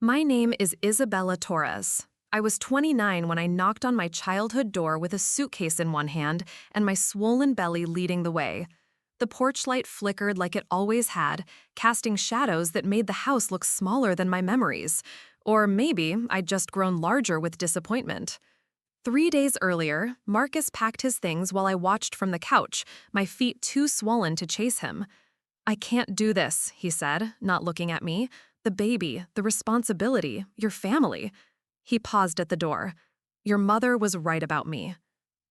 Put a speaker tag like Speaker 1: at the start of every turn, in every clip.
Speaker 1: My name is Isabella Torres. I was 29 when I knocked on my childhood door with a suitcase in one hand and my swollen belly leading the way. The porch light flickered like it always had, casting shadows that made the house look smaller than my memories. Or maybe I'd just grown larger with disappointment. 3 days earlier, Marcus packed his things while I watched from the couch, my feet too swollen to chase him. "I can't do this," he said, not looking at me. "The baby, the responsibility, your family." He paused at the door. "Your mother was right about me."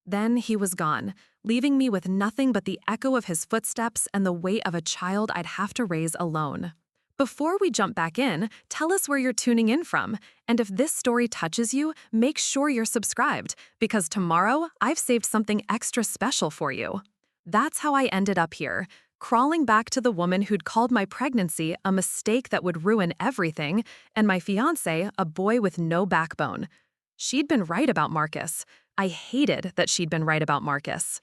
Speaker 1: Then he was gone, leaving me with nothing but the echo of his footsteps and the weight of a child I'd have to raise alone. Before we jump back in, tell us where you're tuning in from, and if this story touches you, make sure you're subscribed, because tomorrow I've saved something extra special for you. That's how I ended up here, crawling back to the woman who'd called my pregnancy a mistake that would ruin everything, and my fiancé a boy with no backbone. She'd been right about Marcus. I hated that she'd been right about Marcus.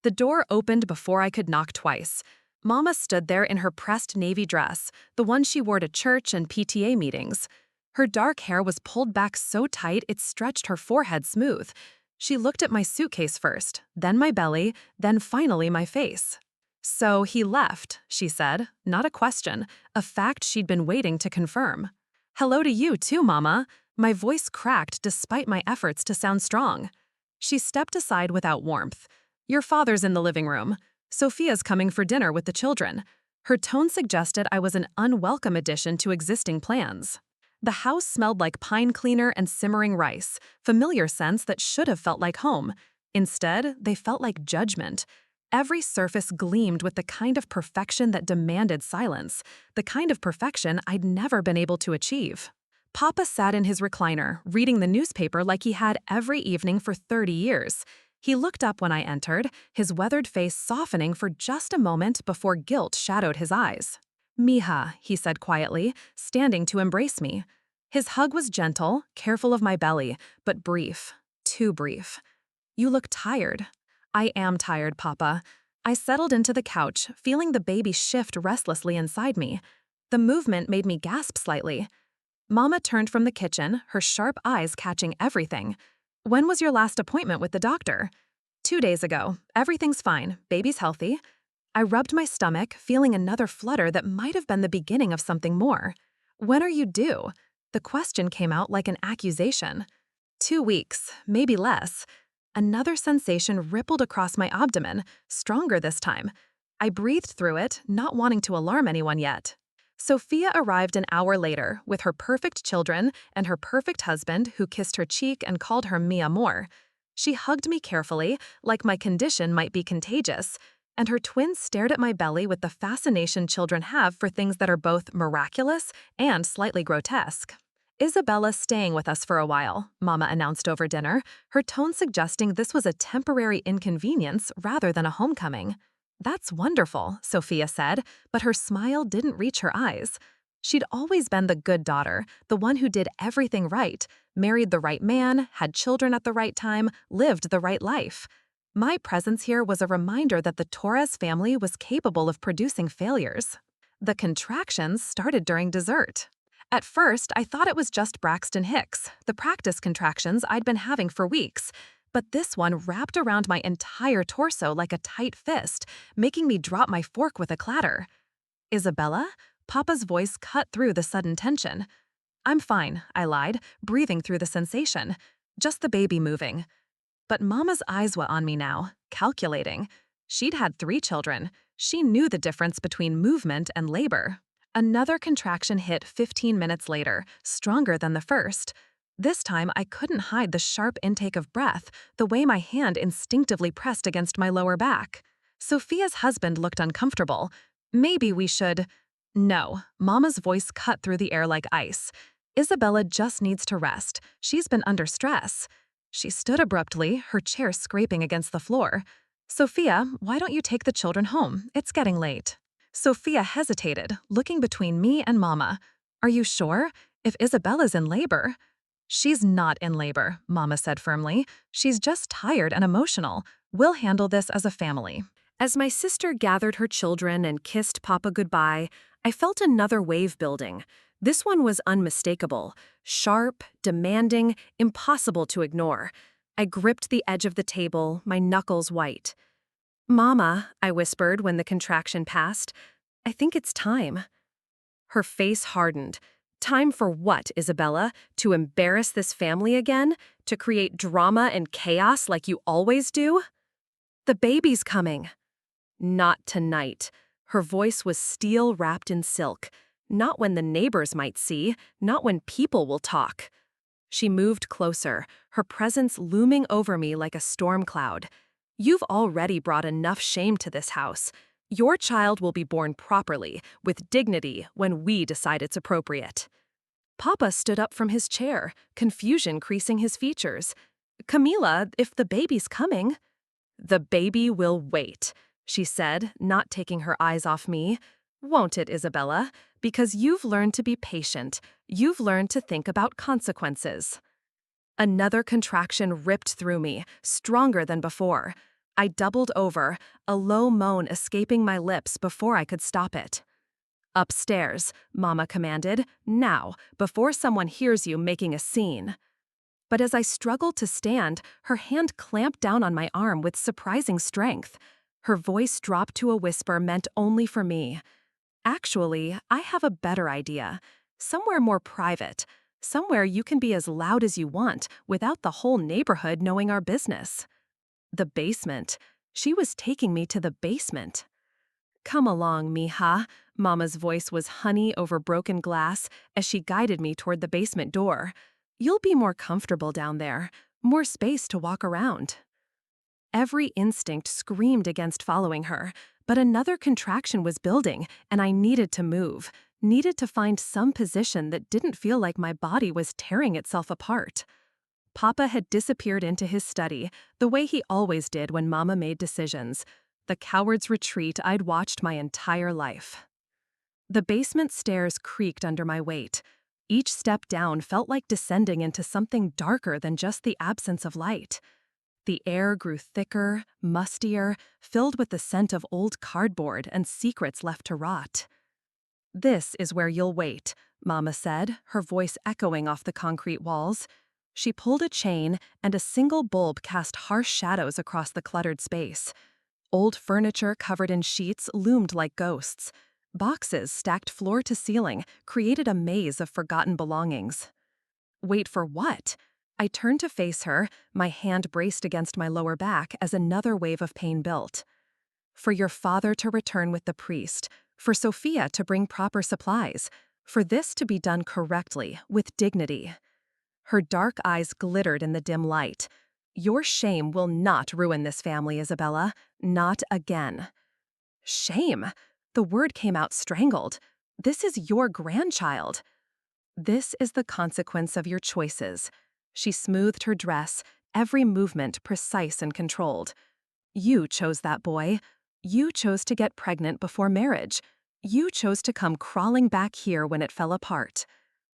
Speaker 1: The door opened before I could knock twice. Mama stood there in her pressed navy dress, the one she wore to church and PTA meetings. Her dark hair was pulled back so tight it stretched her forehead smooth. She looked at my suitcase first, then my belly, then finally my face. "So he left," she said, not a question, a fact she'd been waiting to confirm. "Hello to you too, Mama." My voice cracked despite my efforts to sound strong. She stepped aside without warmth. "Your father's in the living room. Sophia's coming for dinner with the children." Her tone suggested I was an unwelcome addition to existing plans. The house smelled like pine cleaner and simmering rice, familiar scents that should have felt like home. Instead, they felt like judgment. Every surface gleamed with the kind of perfection that demanded silence, the kind of perfection I'd never been able to achieve. Papa sat in his recliner, reading the newspaper like he had every evening for 30 years. He looked up when I entered, his weathered face softening for just a moment before guilt shadowed his eyes. "Mija," he said quietly, standing to embrace me. His hug was gentle, careful of my belly, but brief, too brief. "You look tired." "I am tired, Papa." I settled into the couch, feeling the baby shift restlessly inside me. The movement made me gasp slightly. Mama turned from the kitchen, her sharp eyes catching everything. "When was your last appointment with the doctor?" 2 days ago. Everything's fine. Baby's healthy." I rubbed my stomach, feeling another flutter that might have been the beginning of something more. "When are you due?" The question came out like an accusation. 2 weeks, maybe less." Another sensation rippled across my abdomen, stronger this time. I breathed through it, not wanting to alarm anyone yet. Sophia arrived an hour later, with her perfect children and her perfect husband who kissed her cheek and called her mi amor. She hugged me carefully, like my condition might be contagious, and her twins stared at my belly with the fascination children have for things that are both miraculous and slightly grotesque. "Isabella's staying with us for a while," Mama announced over dinner, her tone suggesting this was a temporary inconvenience rather than a homecoming. "That's wonderful," Sophia said, but her smile didn't reach her eyes. She'd always been the good daughter, the one who did everything right, married the right man, had children at the right time, lived the right life. My presence here was a reminder that the Torres family was capable of producing failures. The contractions started during dessert. At first, I thought it was just Braxton Hicks, the practice contractions I'd been having for weeks. But this one wrapped around my entire torso like a tight fist, making me drop my fork with a clatter. "Isabella?" Papa's voice cut through the sudden tension. "I'm fine," I lied, breathing through the sensation. "Just the baby moving." But Mama's eyes were on me now, calculating. She'd had 3 children. She knew the difference between movement and labor. Another contraction hit 15 minutes later, stronger than the first. This time, I couldn't hide the sharp intake of breath, the way my hand instinctively pressed against my lower back. Sophia's husband looked uncomfortable. "Maybe we should—" "No," Mama's voice cut through the air like ice. "Isabella just needs to rest. She's been under stress." She stood abruptly, her chair scraping against the floor. "Sophia, why don't you take the children home? It's getting late." Sophia hesitated, looking between me and Mama. "Are you sure? If Isabella's in labor—" "She's not in labor," Mama said firmly. "She's just tired and emotional. We'll handle this as a family." As my sister gathered her children and kissed Papa goodbye, I felt another wave building. This one was unmistakable, sharp, demanding, impossible to ignore. I gripped the edge of the table, my knuckles white. "Mama," I whispered when the contraction passed, "I think it's time." Her face hardened. "Time for what, Isabella? To embarrass this family again? To create drama and chaos like you always do?" "The baby's coming." "Not tonight." Her voice was steel wrapped in silk. "Not when the neighbors might see, not when people will talk." She moved closer, her presence looming over me like a storm cloud. "You've already brought enough shame to this house. Your child will be born properly, with dignity, when we decide it's appropriate." Papa stood up from his chair, confusion creasing his features. "Camila, if the baby's coming—" "The baby will wait," she said, not taking her eyes off me. "Won't it, Isabella? Because you've learned to be patient. You've learned to think about consequences." Another contraction ripped through me, stronger than before. I doubled over, a low moan escaping my lips before I could stop it. "Upstairs," Mama commanded, "now, before someone hears you making a scene." But as I struggled to stand, her hand clamped down on my arm with surprising strength. Her voice dropped to a whisper meant only for me. "Actually, I have a better idea. Somewhere more private. Somewhere you can be as loud as you want without the whole neighborhood knowing our business." The basement. She was taking me to the basement. "Come along, mija." Mama's voice was honey over broken glass as she guided me toward the basement door. "You'll be more comfortable down there, more space to walk around." Every instinct screamed against following her, but another contraction was building, and I needed to move, needed to find some position that didn't feel like my body was tearing itself apart. Papa had disappeared into his study, the way he always did when Mama made decisions, the coward's retreat I'd watched my entire life. The basement stairs creaked under my weight. Each step down felt like descending into something darker than just the absence of light. The air grew thicker, mustier, filled with the scent of old cardboard and secrets left to rot. "This is where you'll wait," Mama said, her voice echoing off the concrete walls. She pulled a chain, and a single bulb cast harsh shadows across the cluttered space. Old furniture covered in sheets loomed like ghosts. Boxes stacked floor to ceiling created a maze of forgotten belongings. Wait for what? I turned to face her, my hand braced against my lower back as another wave of pain built. "For your father to return with the priest, for Sophia to bring proper supplies, for this to be done correctly, with dignity." Her dark eyes glittered in the dim light. "Your shame will not ruin this family, Isabella. Not again." "Shame?" The word came out strangled. "This is your grandchild." "This is the consequence of your choices." She smoothed her dress, every movement precise and controlled. "You chose that boy. You chose to get pregnant before marriage. You chose to come crawling back here when it fell apart."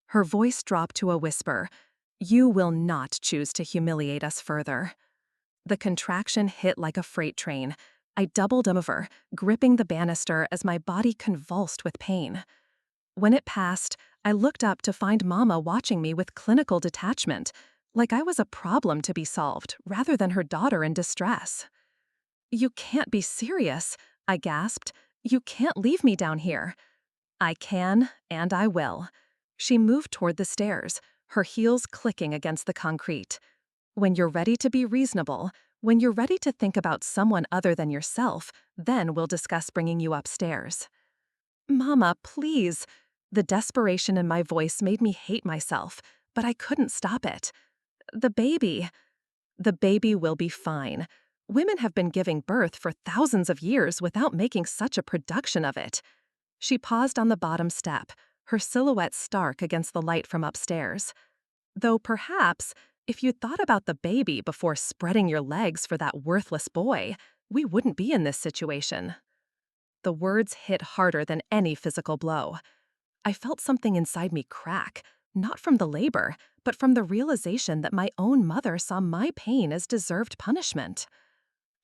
Speaker 1: Her voice dropped to a whisper. "You will not choose to humiliate us further." The contraction hit like a freight train. I doubled over, gripping the banister as my body convulsed with pain. When it passed, I looked up to find Mama watching me with clinical detachment, like I was a problem to be solved rather than her daughter in distress. "You can't be serious," I gasped. "You can't leave me down here." "I can, and I will." She moved toward the stairs, her heels clicking against the concrete. "When you're ready to be reasonable, when you're ready to think about someone other than yourself, then we'll discuss bringing you upstairs." "Mama, please." The desperation in my voice made me hate myself, but I couldn't stop it. "The baby." "The baby will be fine. Women have been giving birth for thousands of years without making such a production of it." She paused on the bottom step, her silhouette stark against the light from upstairs. "Though perhaps, if you'd thought about the baby before spreading your legs for that worthless boy, we wouldn't be in this situation." The words hit harder than any physical blow. I felt something inside me crack, not from the labor, but from the realization that my own mother saw my pain as deserved punishment.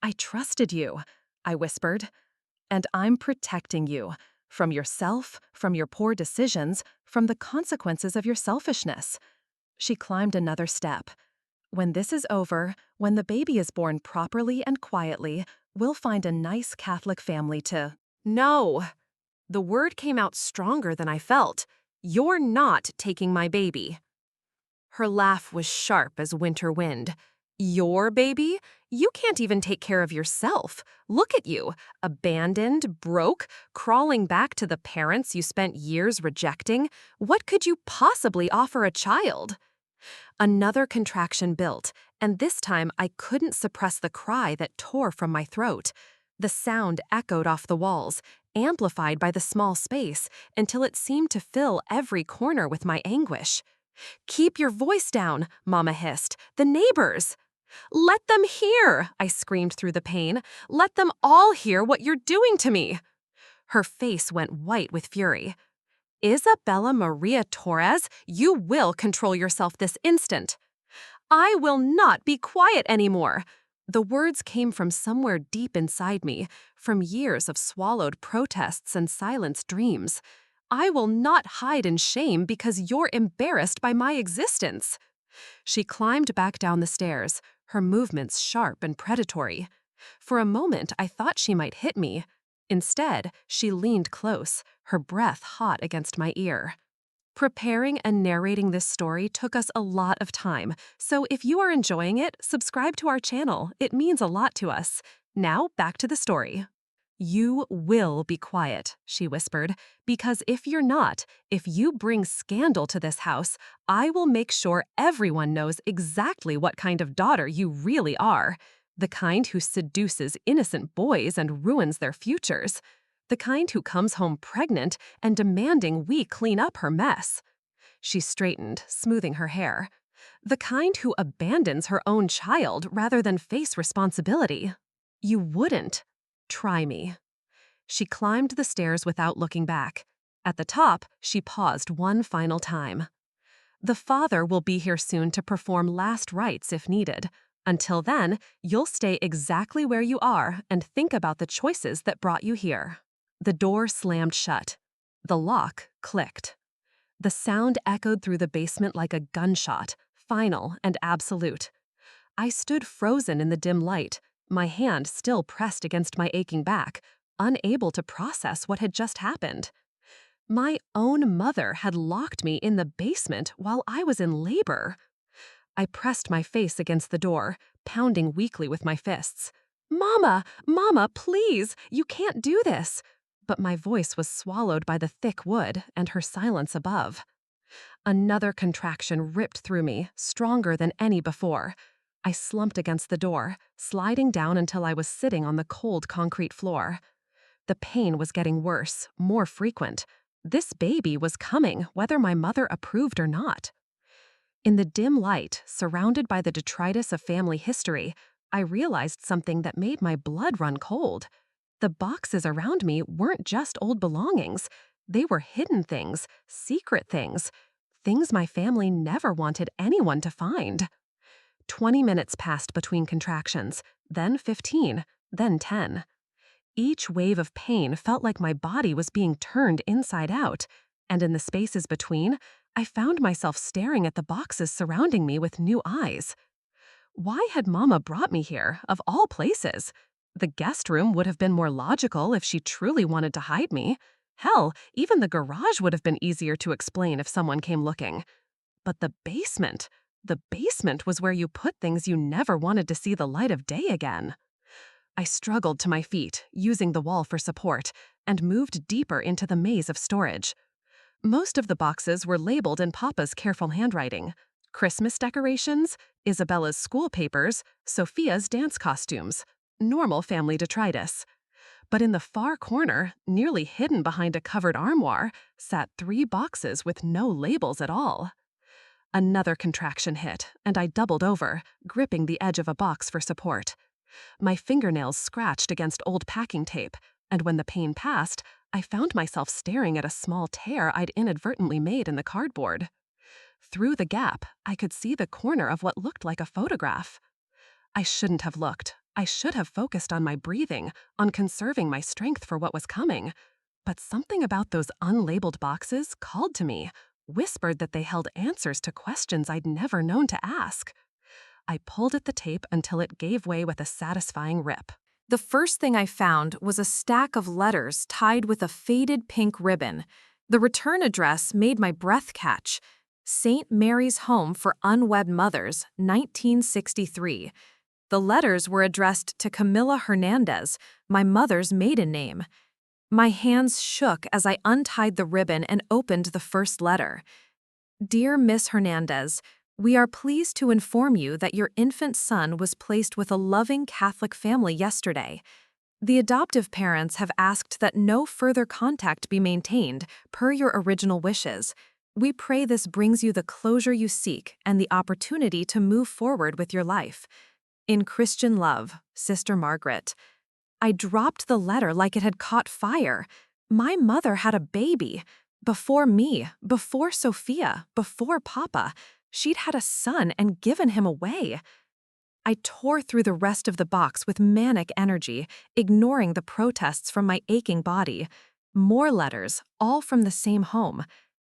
Speaker 1: "I trusted you," I whispered. "And I'm protecting you. From yourself, from your poor decisions, from the consequences of your selfishness. She climbed another step. When this is over, when the baby is born properly and quietly, we'll find a nice Catholic family to— No! The word came out stronger than I felt. You're not taking my baby. Her laugh was sharp as winter wind. Your baby? You can't even take care of yourself. Look at you, abandoned, broke, crawling back to the parents you spent years rejecting. What could you possibly offer a child? Another contraction built, and this time I couldn't suppress the cry that tore from my throat. The sound echoed off the walls, amplified by the small space, until it seemed to fill every corner with my anguish. "Keep your voice down," Mama hissed. "The neighbors." "Let them hear," I screamed through the pain. "Let them all hear what you're doing to me." Her face went white with fury. "Isabella Maria Torres, you will control yourself this instant." "I will not be quiet anymore." The words came from somewhere deep inside me, from years of swallowed protests and silenced dreams. "I will not hide in shame because you're embarrassed by my existence." She climbed back down the stairs, her movements sharp and predatory. For a moment, I thought she might hit me. Instead, she leaned close, her breath hot against my ear. Preparing and narrating this story took us a lot of time, so if you are enjoying it, subscribe to our channel. It means a lot to us. Now, back to the story. "You will be quiet," she whispered, "because if you're not, if you bring scandal to this house, I will make sure everyone knows exactly what kind of daughter you really are. The kind who seduces innocent boys and ruins their futures. The kind who comes home pregnant and demanding we clean up her mess." She straightened, smoothing her hair. "The kind who abandons her own child rather than face responsibility. You wouldn't. Try me." She climbed the stairs without looking back. At the top, she paused one final time. "The father will be here soon to perform last rites if needed. Until then, you'll stay exactly where you are and think about the choices that brought you here." The door slammed shut. The lock clicked. The sound echoed through the basement like a gunshot, final and absolute. I stood frozen in the dim light, my hand still pressed against my aching back, unable to process what had just happened. My own mother had locked me in the basement while I was in labor. I pressed my face against the door, pounding weakly with my fists. "Mama, Mama, please, you can't do this." But my voice was swallowed by the thick wood and her silence above. Another contraction ripped through me, stronger than any before. I slumped against the door, sliding down until I was sitting on the cold concrete floor. The pain was getting worse, more frequent. This baby was coming, whether my mother approved or not. In the dim light, surrounded by the detritus of family history, I realized something that made my blood run cold. The boxes around me weren't just old belongings. They were hidden things, secret things my family never wanted anyone to find. 20 minutes passed between contractions, then 15, then 10. Each wave of pain felt like my body was being turned inside out, and in the spaces between, I found myself staring at the boxes surrounding me with new eyes. Why had Mama brought me here, of all places? The guest room would have been more logical if she truly wanted to hide me. Hell, even the garage would have been easier to explain if someone came looking. But the basement was where you put things you never wanted to see the light of day again. I struggled to my feet, using the wall for support, and moved deeper into the maze of storage. Most of the boxes were labeled in Papa's careful handwriting. Christmas decorations, Isabella's school papers, Sophia's dance costumes, normal family detritus. But in the far corner, nearly hidden behind a covered armoire, sat 3 boxes with no labels at all. Another contraction hit, and I doubled over, gripping the edge of a box for support. My fingernails scratched against old packing tape, and when the pain passed, I found myself staring at a small tear I'd inadvertently made in the cardboard. Through the gap, I could see the corner of what looked like a photograph. I shouldn't have looked. I should have focused on my breathing, on conserving my strength for what was coming.
Speaker 2: But something about those unlabeled boxes called to me, whispered that they held answers to questions I'd never known to ask. I pulled at the tape until it gave way with a satisfying rip.
Speaker 1: The first thing I found was a stack of letters tied with a faded pink ribbon. The return address made my breath catch. St. Mary's Home for Unwed Mothers, 1963. The letters were addressed to Camilla Hernandez, my mother's maiden name. My hands shook as I untied the ribbon and opened the first letter. Dear Miss Hernandez, we are pleased to inform you that your infant son was placed with a loving Catholic family yesterday. The adoptive parents have asked that no further contact be maintained, per your original wishes. We pray this brings you the closure you seek and the opportunity to move forward with your life. In Christian love, Sister Margaret. I dropped the letter like it had caught fire. My mother had a baby. Before me, before Sophia, before Papa. She'd had a son and given him away. I tore through the rest of the box with manic energy, ignoring the protests from my aching body. More letters, all from the same home.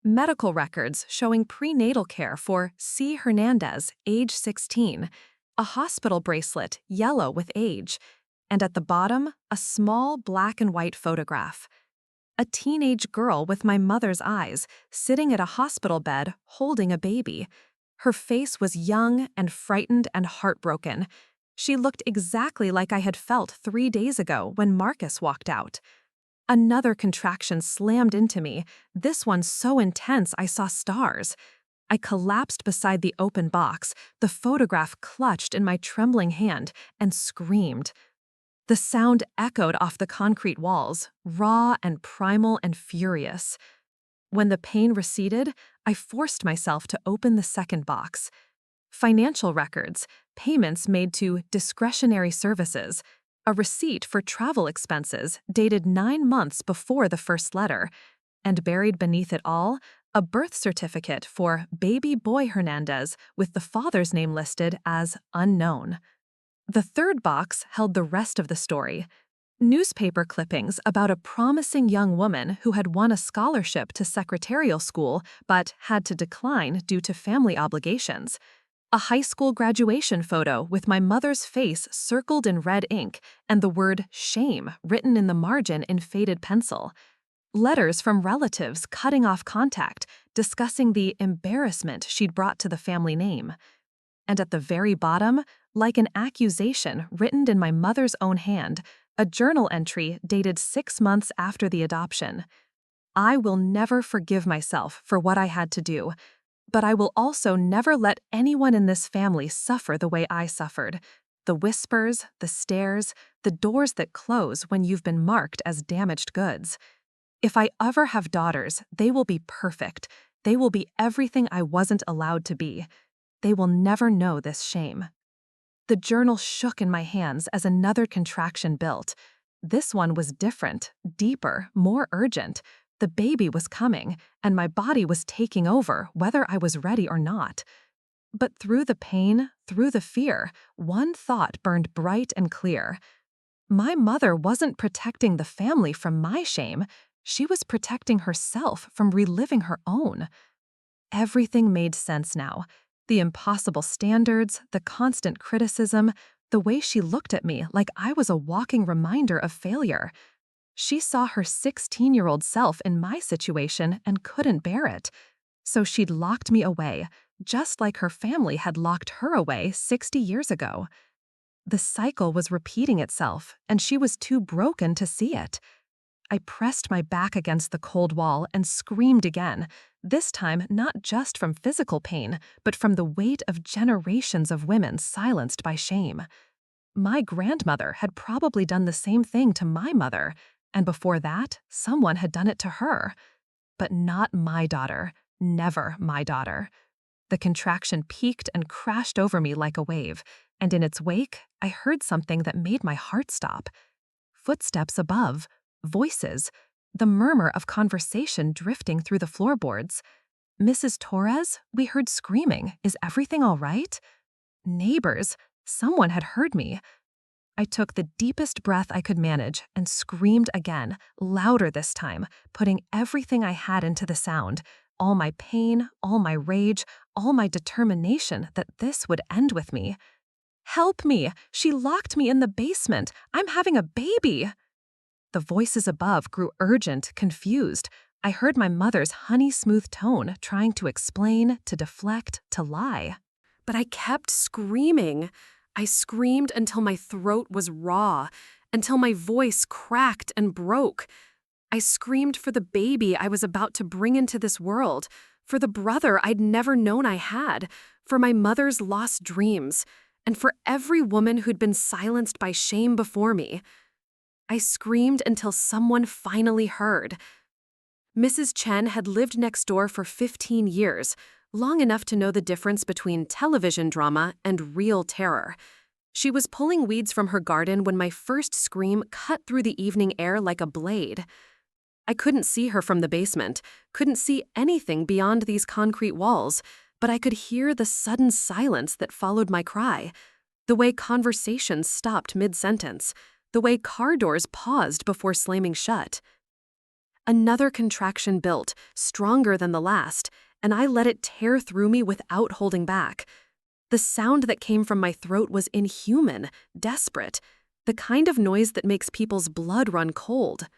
Speaker 1: Medical records showing prenatal care for C. Hernandez, age 16. A hospital bracelet, yellow with age. And at the bottom, a small black and white photograph. A teenage girl with my mother's eyes, sitting at a hospital bed, holding a baby. Her face was young and frightened and heartbroken. She looked exactly like I had felt 3 days ago when Marcus walked out. Another contraction slammed into me, this one so intense I saw stars. I collapsed beside the open box, the photograph clutched in my trembling hand, and screamed. The sound echoed off the concrete walls, raw and primal and furious. When the pain receded, I forced myself to open the second box. Financial records, payments made to discretionary services, a receipt for travel expenses dated 9 months before the first letter, and buried beneath it all, a birth certificate for baby boy Hernandez with the father's name listed as unknown. The third box held the rest of the story. Newspaper clippings about a promising young woman who had won a scholarship to secretarial school but had to decline due to family obligations. A high school graduation photo with my mother's face circled in red ink and the word shame written in the margin in faded pencil. Letters from relatives cutting off contact, discussing the embarrassment she'd brought to the family name. And at the very bottom, like an accusation written in my mother's own hand, a journal entry dated 6 months after the adoption. I will never forgive myself for what I had to do, but I will also never let anyone in this family suffer the way I suffered. The whispers, the stares, the doors that close when you've been marked as damaged goods. If I ever have daughters, they will be perfect. They will be everything I wasn't allowed to be. They will never know this shame. The journal shook in my hands as another contraction built. This one was different, deeper, more urgent. The baby was coming, and my body was taking over, whether I was ready or not. But through the pain, through the fear, one thought burned bright and clear. My mother wasn't protecting the family from my shame. She was protecting herself from reliving her own. Everything made sense now. The impossible standards, the constant criticism, the way she looked at me like I was a walking reminder of failure. She saw her 16-year-old self in my situation and couldn't bear it. So she'd locked me away, just like her family had locked her away 60 years ago. The cycle was repeating itself, and she was too broken to see it. I pressed my back against the cold wall and screamed again, this time not just from physical pain, but from the weight of generations of women silenced by shame. My grandmother had probably done the same thing to my mother, and before that, someone had done it to her. But not my daughter, never my daughter. The contraction peaked and crashed over me like a wave, and in its wake, I heard something that made my heart stop. Footsteps above. Voices, the murmur of conversation drifting through the floorboards. Mrs. Torres, we heard screaming. Is everything all right? Neighbors, someone had heard me.
Speaker 2: I took the deepest breath I could manage and screamed again, louder this time, putting everything I had into the sound, all my pain, all my rage, all my determination that this would end with me. "Help me! She locked me in the basement! I'm having a baby!" The voices above grew urgent, confused. I heard my mother's honey-smooth tone trying to explain, to deflect, to lie.
Speaker 1: But I kept screaming. I screamed until my throat was raw, until my voice cracked and broke. I screamed for the baby I was about to bring into this world, for the brother I'd never known I had, for my mother's lost dreams, and for every woman who'd been silenced by shame before me. I screamed until someone finally heard. Mrs. Chen had lived next door for 15 years, long enough to know the difference between television drama and real terror. She was pulling weeds from her garden when my first scream cut through the evening air like a blade. I couldn't see her from the basement, couldn't see anything beyond these concrete walls, but I could hear the sudden silence that followed my cry, the way conversations stopped mid-sentence, the way car doors paused before slamming shut. Another contraction built, stronger than the last, and I let it tear through me without holding back. The sound that came from my throat was inhuman, desperate, the kind of noise that makes people's blood run cold.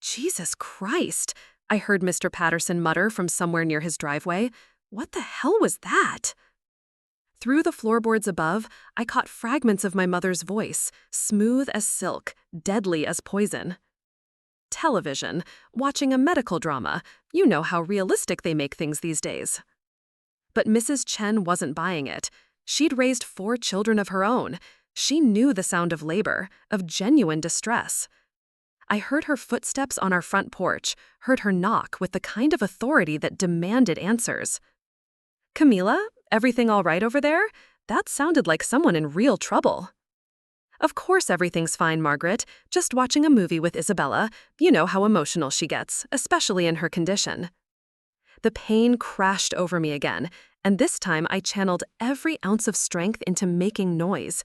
Speaker 1: "Jesus Christ," I heard Mr. Patterson mutter from somewhere near his driveway. What the hell was that? Through the floorboards above, I caught fragments of my mother's voice, smooth as silk, deadly as poison. Television, watching a medical drama. You know how realistic they make things these days. But Mrs. Chen wasn't buying it. She'd raised 4 children of her own. She knew the sound of labor, of genuine distress. I heard her footsteps on our front porch, heard her knock with the kind of authority that demanded answers. "Camila, everything all right over there?" That sounded like someone in real trouble. "Of course everything's fine, Margaret. Just watching a movie with Isabella. You know how emotional she gets, especially in her condition." The pain crashed over me again, and this time I channeled every ounce of strength into making noise.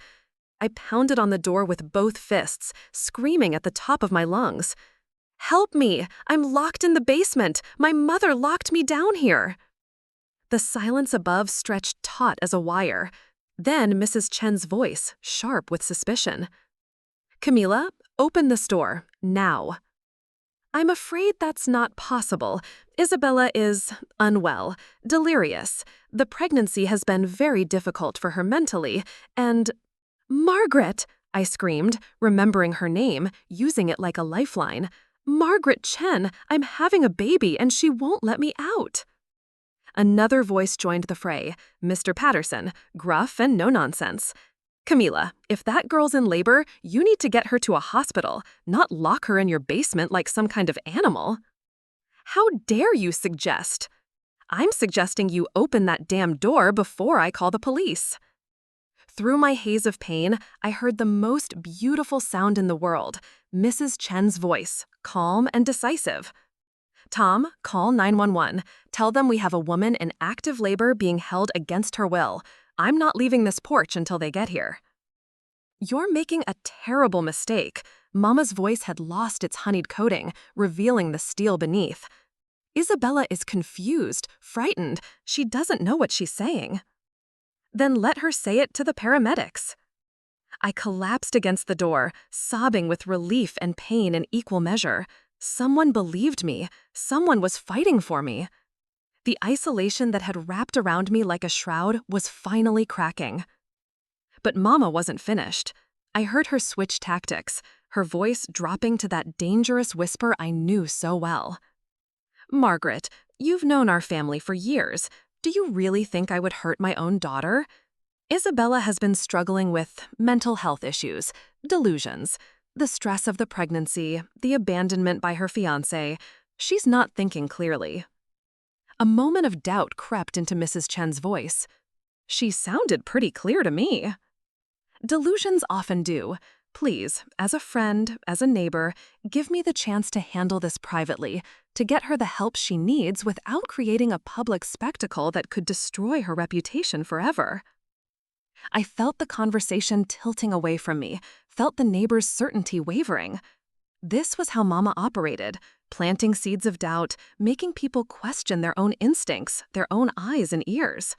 Speaker 1: I pounded on the door with both fists, screaming at the top of my lungs. "Help me! I'm locked in the basement! My mother locked me down here!" The silence above stretched taut as a wire. Then Mrs. Chen's voice, sharp with suspicion. "Camila, open this door, now." "I'm afraid that's not possible. Isabella is unwell, delirious. The pregnancy has been very difficult for her mentally, and—" "Margaret!" I screamed, remembering her name, using it like a lifeline. "Margaret Chen, I'm having a baby and she won't let me out." Another voice joined the fray, Mr. Patterson, gruff and no-nonsense. "Camila, if that girl's in labor, you need to get her to a hospital, not lock her in your basement like some kind of animal." "How dare you suggest?" "I'm suggesting you open that damn door before I call the police." Through my haze of pain, I heard the most beautiful sound in the world, Mrs. Chen's voice, calm and decisive. "Tom, call 911. Tell them we have a woman in active labor being held against her will. I'm not leaving this porch until they get here." "You're making a terrible mistake." Mama's voice had lost its honeyed coating, revealing the steel beneath. "Isabella is confused, frightened. She doesn't know what she's saying." "Then let her say it to the paramedics." I collapsed against the door, sobbing with relief and pain in equal measure. Someone believed me. Someone was fighting for me. The isolation that had wrapped around me like a shroud was finally cracking. But Mama wasn't finished. I heard her switch tactics, her voice dropping to that dangerous whisper I knew so well. "Margaret, you've known our family for years. Do you really think I would hurt my own daughter? Isabella has been struggling with mental health issues, delusions, the stress of the pregnancy, the abandonment by her fiancé. She's not thinking clearly." A moment of doubt crept into Mrs. Chen's voice. She sounded pretty clear to me. "Delusions often do. Please, as a friend, as a neighbor, give me the chance to handle this privately, to get her the help she needs without creating a public spectacle that could destroy her reputation forever."
Speaker 2: I felt the conversation tilting away from me, felt the neighbor's certainty wavering. This was how Mama operated, planting seeds of doubt, making people question their own instincts, their own eyes and ears.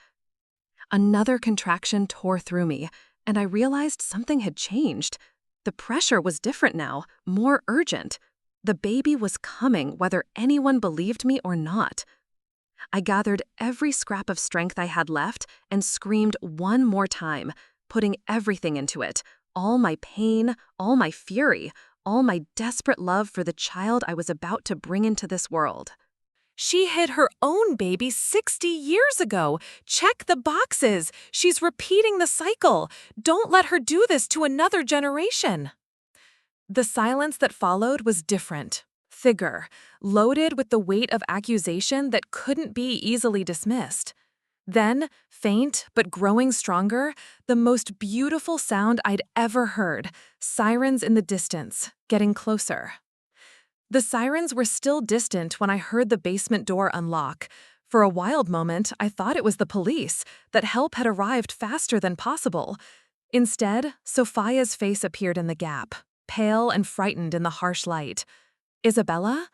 Speaker 2: Another contraction tore through me, and I realized something had changed. The pressure was different now, more urgent. The baby was coming, whether anyone believed me or not. I gathered every scrap of strength I had left and screamed one more time, putting everything into it, all my pain, all my fury, all my desperate love for the child I was about to bring into this world.
Speaker 1: She hid her own baby 60 years ago. Check the boxes. She's repeating the cycle. Don't let her do this to another generation. The silence that followed was different, thicker, loaded with the weight of accusation that couldn't be easily dismissed. Then, faint but growing stronger, the most beautiful sound I'd ever heard, sirens in the distance, getting closer. The sirens were still distant when I heard the basement door unlock. For a wild moment, I thought it was the police, that help had arrived faster than possible. Instead, Sophia's face appeared in the gap, pale and frightened in the harsh light. Isabella?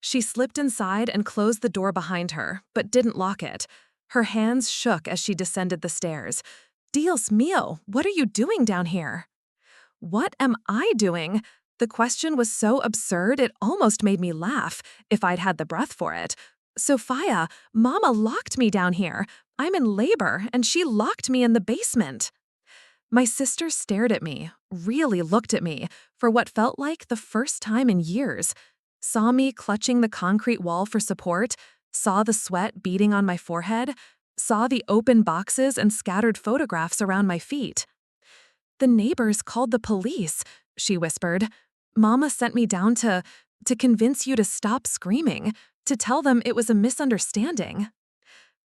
Speaker 1: She slipped inside and closed the door behind her, but didn't lock it. Her hands shook as she descended the stairs. Dios mío, what are you doing down here? What am I doing? The question was so absurd it almost made me laugh, if I'd had the breath for it. Sophia, Mama locked me down here. I'm in labor, and she locked me in the basement. My sister stared at me, really looked at me, for what felt like the first time in years. Saw me clutching the concrete wall for support, saw the sweat beading on my forehead, saw the open boxes and scattered photographs around my feet. The neighbors called the police, she whispered. Mama sent me down to convince you to stop screaming, to tell them it was a misunderstanding.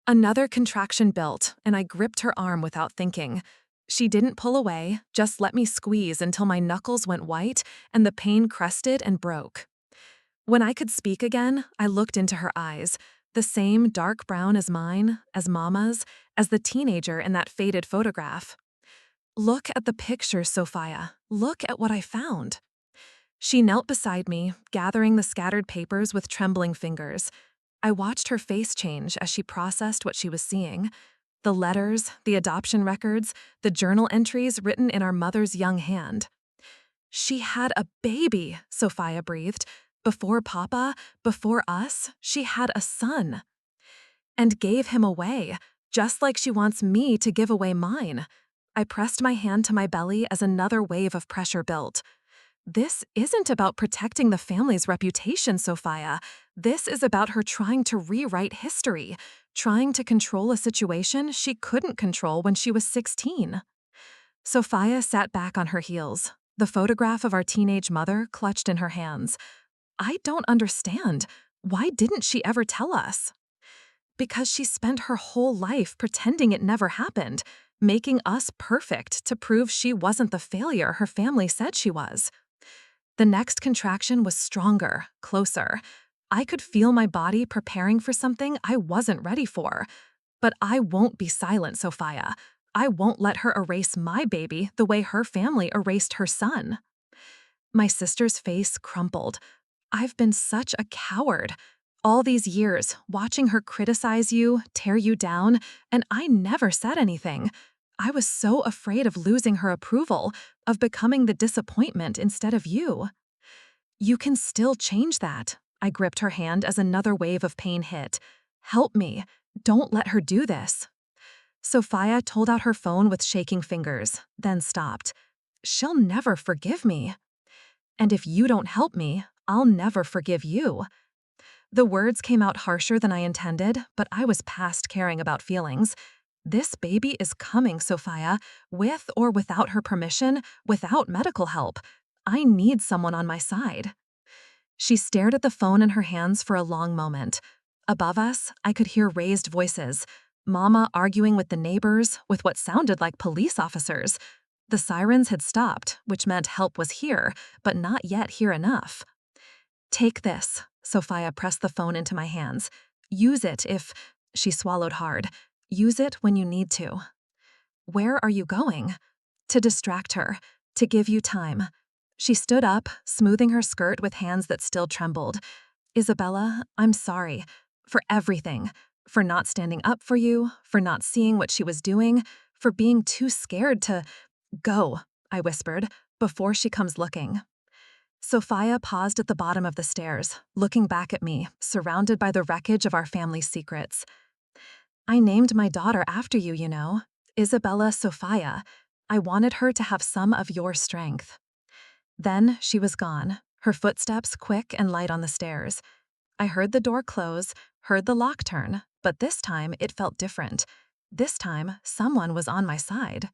Speaker 1: Another contraction built, and I gripped her arm without thinking. She didn't pull away, just let me squeeze until my knuckles went white and the pain crested and broke. When I could speak again, I looked into her eyes, the same dark brown as mine, as Mama's, as the teenager in that faded photograph. Look at the picture, Sophia. Look at what I found. She knelt beside me, gathering the scattered papers with trembling fingers. I watched her face change as she processed what she was seeing. The letters, the adoption records, the journal entries written in our mother's young hand. She had a baby, Sophia breathed. Before Papa, before us, she had a son. And gave him away, just like she wants me to give away mine. I pressed my hand to my belly as another wave of pressure built. This isn't about protecting the family's reputation, Sophia. This is about her trying to rewrite history, trying to control a situation she couldn't control when she was 16. Sophia sat back on her heels, the photograph of our teenage mother clutched in her hands. I don't understand. Why didn't she ever tell us? Because she spent her whole life pretending it never happened, making us perfect to prove she wasn't the failure her family said she was. The next contraction was stronger, closer. I could feel my body preparing for something I wasn't ready for. But I won't be silent, Sophia. I won't let her erase my baby the way her family erased her son. My sister's face crumpled. I've been such a coward. All these years, watching her criticize you, tear you down, and I never said anything. I was so afraid of losing her approval, of becoming the disappointment instead of you. You can still change that. I gripped her hand as another wave of pain hit. Help me. Don't let her do this. Sophia told out her phone with shaking fingers, then stopped. She'll never forgive me. And if you don't help me, I'll never forgive you. The words came out harsher than I intended, but I was past caring about feelings. This baby is coming, Sophia, with or without her permission, without medical help. I need someone on my side. She stared at the phone in her hands for a long moment. Above us, I could hear raised voices. Mama arguing with the neighbors, with what sounded like police officers. The sirens had stopped, which meant help was here, but not yet here enough. Take this. Sophia pressed the phone into my hands. Use it if... She swallowed hard. Use it when you need to.
Speaker 2: Where are you going? To distract her, to give you time. She stood up, smoothing her skirt with hands that still trembled. Isabella, I'm sorry. For everything. For not standing up for you, for not seeing what she was doing, for being too scared to… Go, I whispered, before she comes looking. Sophia paused at the bottom of the stairs, looking back at me, surrounded by the wreckage of our family's secrets. I named my daughter after you, you know. Isabella Sophia. I wanted her to have some of your strength. Then she was gone, her footsteps quick and light on the stairs. I heard the door close, heard the lock turn, but this time it felt different. This time, someone was on my side.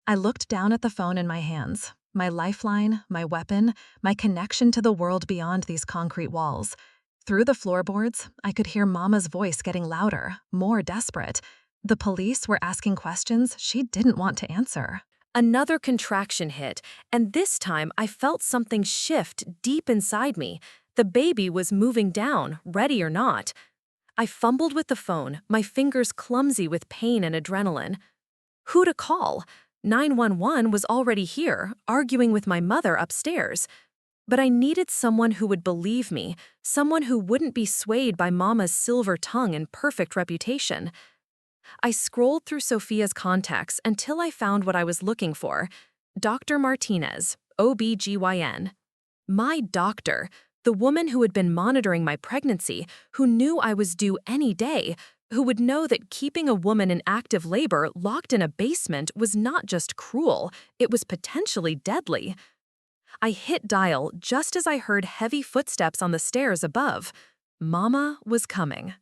Speaker 2: I looked down at the phone in my hands, my lifeline, my weapon, my connection to the world beyond these concrete walls. Through the floorboards, I could hear Mama's voice getting louder, more desperate. The police were asking questions she didn't want to answer.
Speaker 1: Another contraction hit, and this time I felt something shift deep inside me. The baby was moving down, ready or not. I fumbled with the phone, my fingers clumsy with pain and adrenaline. Who to call? 911 was already here, arguing with my mother upstairs. But I needed someone who would believe me, someone who wouldn't be swayed by Mama's silver tongue and perfect reputation. I scrolled through Sophia's contacts until I found what I was looking for. Dr. Martinez, OB/GYN. My doctor, the woman who had been monitoring my pregnancy, who knew I was due any day, who would know that keeping a woman in active labor locked in a basement was not just cruel, it was potentially deadly. I hit dial just as I heard heavy footsteps on the stairs above. Mama was coming.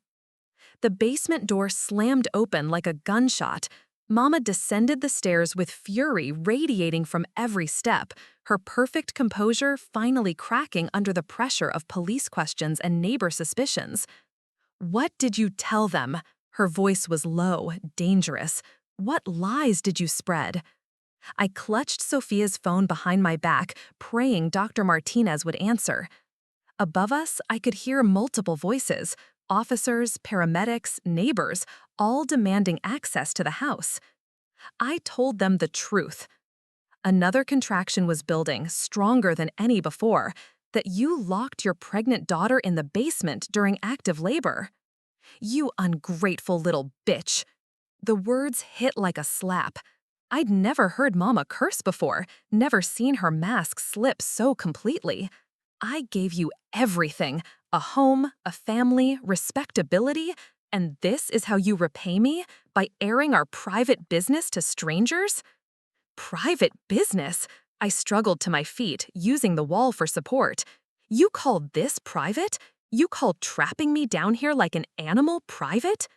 Speaker 1: The basement door slammed open like a gunshot. Mama descended the stairs with fury radiating from every step, her perfect composure finally cracking under the pressure of police questions and neighbor suspicions. "What did you tell them?" Her voice was low, dangerous. "What lies did you spread?" I clutched Sophia's phone behind my back, praying Dr. Martinez would answer. Above us, I could hear multiple voices, officers, paramedics, neighbors, all demanding access to the house. I told them the truth. Another contraction was building, stronger than any before, that you locked your pregnant daughter in the basement during active labor. You ungrateful little bitch. The words hit like a slap. I'd never heard Mama curse before, never seen her mask slip so completely. I gave you everything, a home, a family, respectability, and this is how you repay me? By airing our private business to strangers? Private business? I struggled to my feet, using the wall for support. You call this private? You call trapping me down here like an animal private?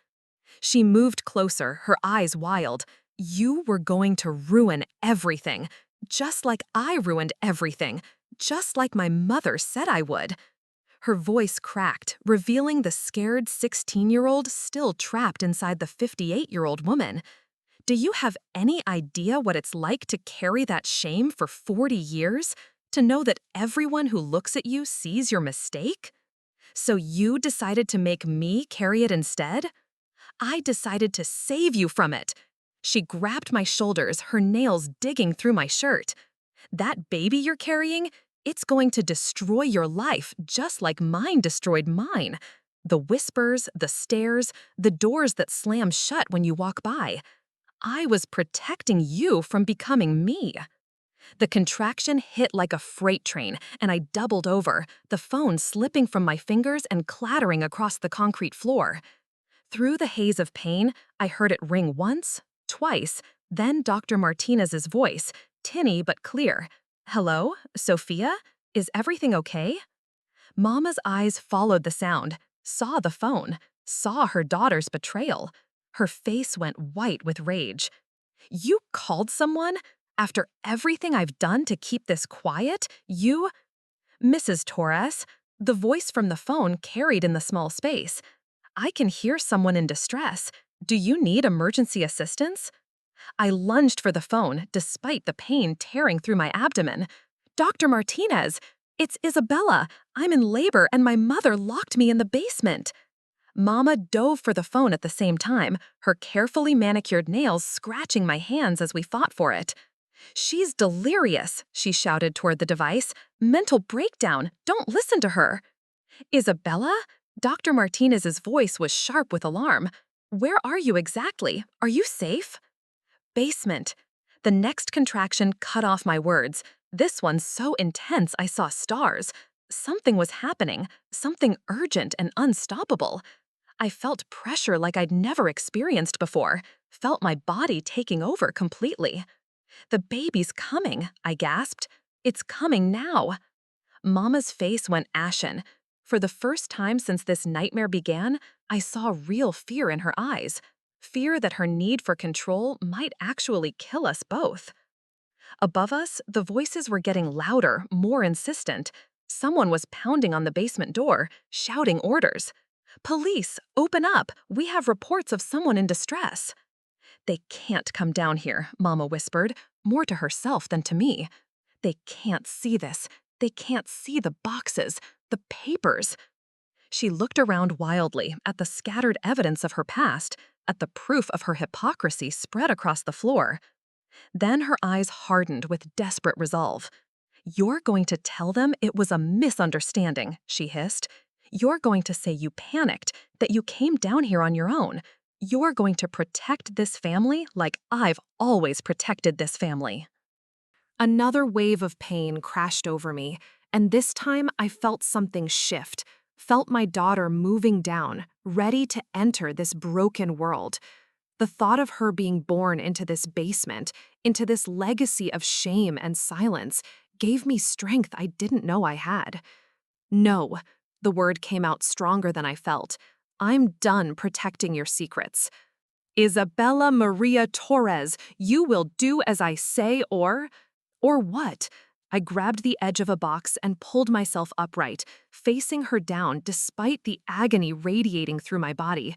Speaker 1: She moved closer, her eyes wild. You were going to ruin everything, just like I ruined everything, just like my mother said I would. Her voice cracked, revealing the scared 16-year-old still trapped inside the 58-year-old woman. Do you have any idea what it's like to carry that shame for 40 years? To know that everyone who looks at you sees your mistake? So you decided to make me carry it instead? I decided to save you from it. She grabbed my shoulders, her nails digging through my shirt. That baby you're carrying, it's going to destroy your life just like mine destroyed mine. The whispers, the stares, the doors that slam shut when you walk by. I was protecting you from becoming me. The contraction hit like a freight train, and I doubled over, the phone slipping from my fingers and clattering across the concrete floor. Through the haze of pain, I heard it ring once, twice, then Dr. Martinez's voice, tinny but clear. "Hello, Sophia? Is everything okay?" Mama's eyes followed the sound, saw the phone, saw her daughter's betrayal. Her face went white with rage. "You called someone? After everything I've done to keep this quiet, you…" "Mrs. Torres," the voice from the phone carried in the small space. "I can hear someone in distress. Do you need emergency assistance?" I lunged for the phone, despite the pain tearing through my abdomen. "Dr. Martinez, it's Isabella. I'm in labor and my mother locked me in the basement." Mama dove for the phone at the same time, her carefully manicured nails scratching my hands as we fought for it. "She's delirious," she shouted toward the device. "Mental breakdown. Don't listen to her." "Isabella?" Dr. Martinez's voice was sharp with alarm. "Where are you exactly? Are you safe?" "Basement." The next contraction cut off my words. This one so intense I saw stars. Something was happening, something urgent and unstoppable. I felt pressure like I'd never experienced before, felt my body taking over completely. "The baby's coming," I gasped. "It's coming now." Mama's face went ashen. For the first time since this nightmare began, I saw real fear in her eyes. Fear that her need for control might actually kill us both. Above us, the voices were getting louder, more insistent. Someone was pounding on the basement door, shouting orders. "Police, open up! We have reports of someone in distress." "They can't come down here," Mama whispered, more to herself than to me. "They can't see this. They can't see the boxes, the papers." She looked around wildly at the scattered evidence of her past, at the proof of her hypocrisy spread across the floor. Then her eyes hardened with desperate resolve. "You're going to tell them it was a misunderstanding," she hissed. "You're going to say you panicked, that you came down here on your own. You're going to protect this family like I've always protected this family." Another wave of pain crashed over me, and this time I felt something shift, felt my daughter moving down, ready to enter this broken world. The thought of her being born into this basement, into this legacy of shame and silence, gave me strength I didn't know I had. "No," the word came out stronger than I felt. "I'm done protecting your secrets. Isabella Maria Torres, you will do as I say or what?" I grabbed the edge of a box and pulled myself upright, facing her down despite the agony radiating through my body.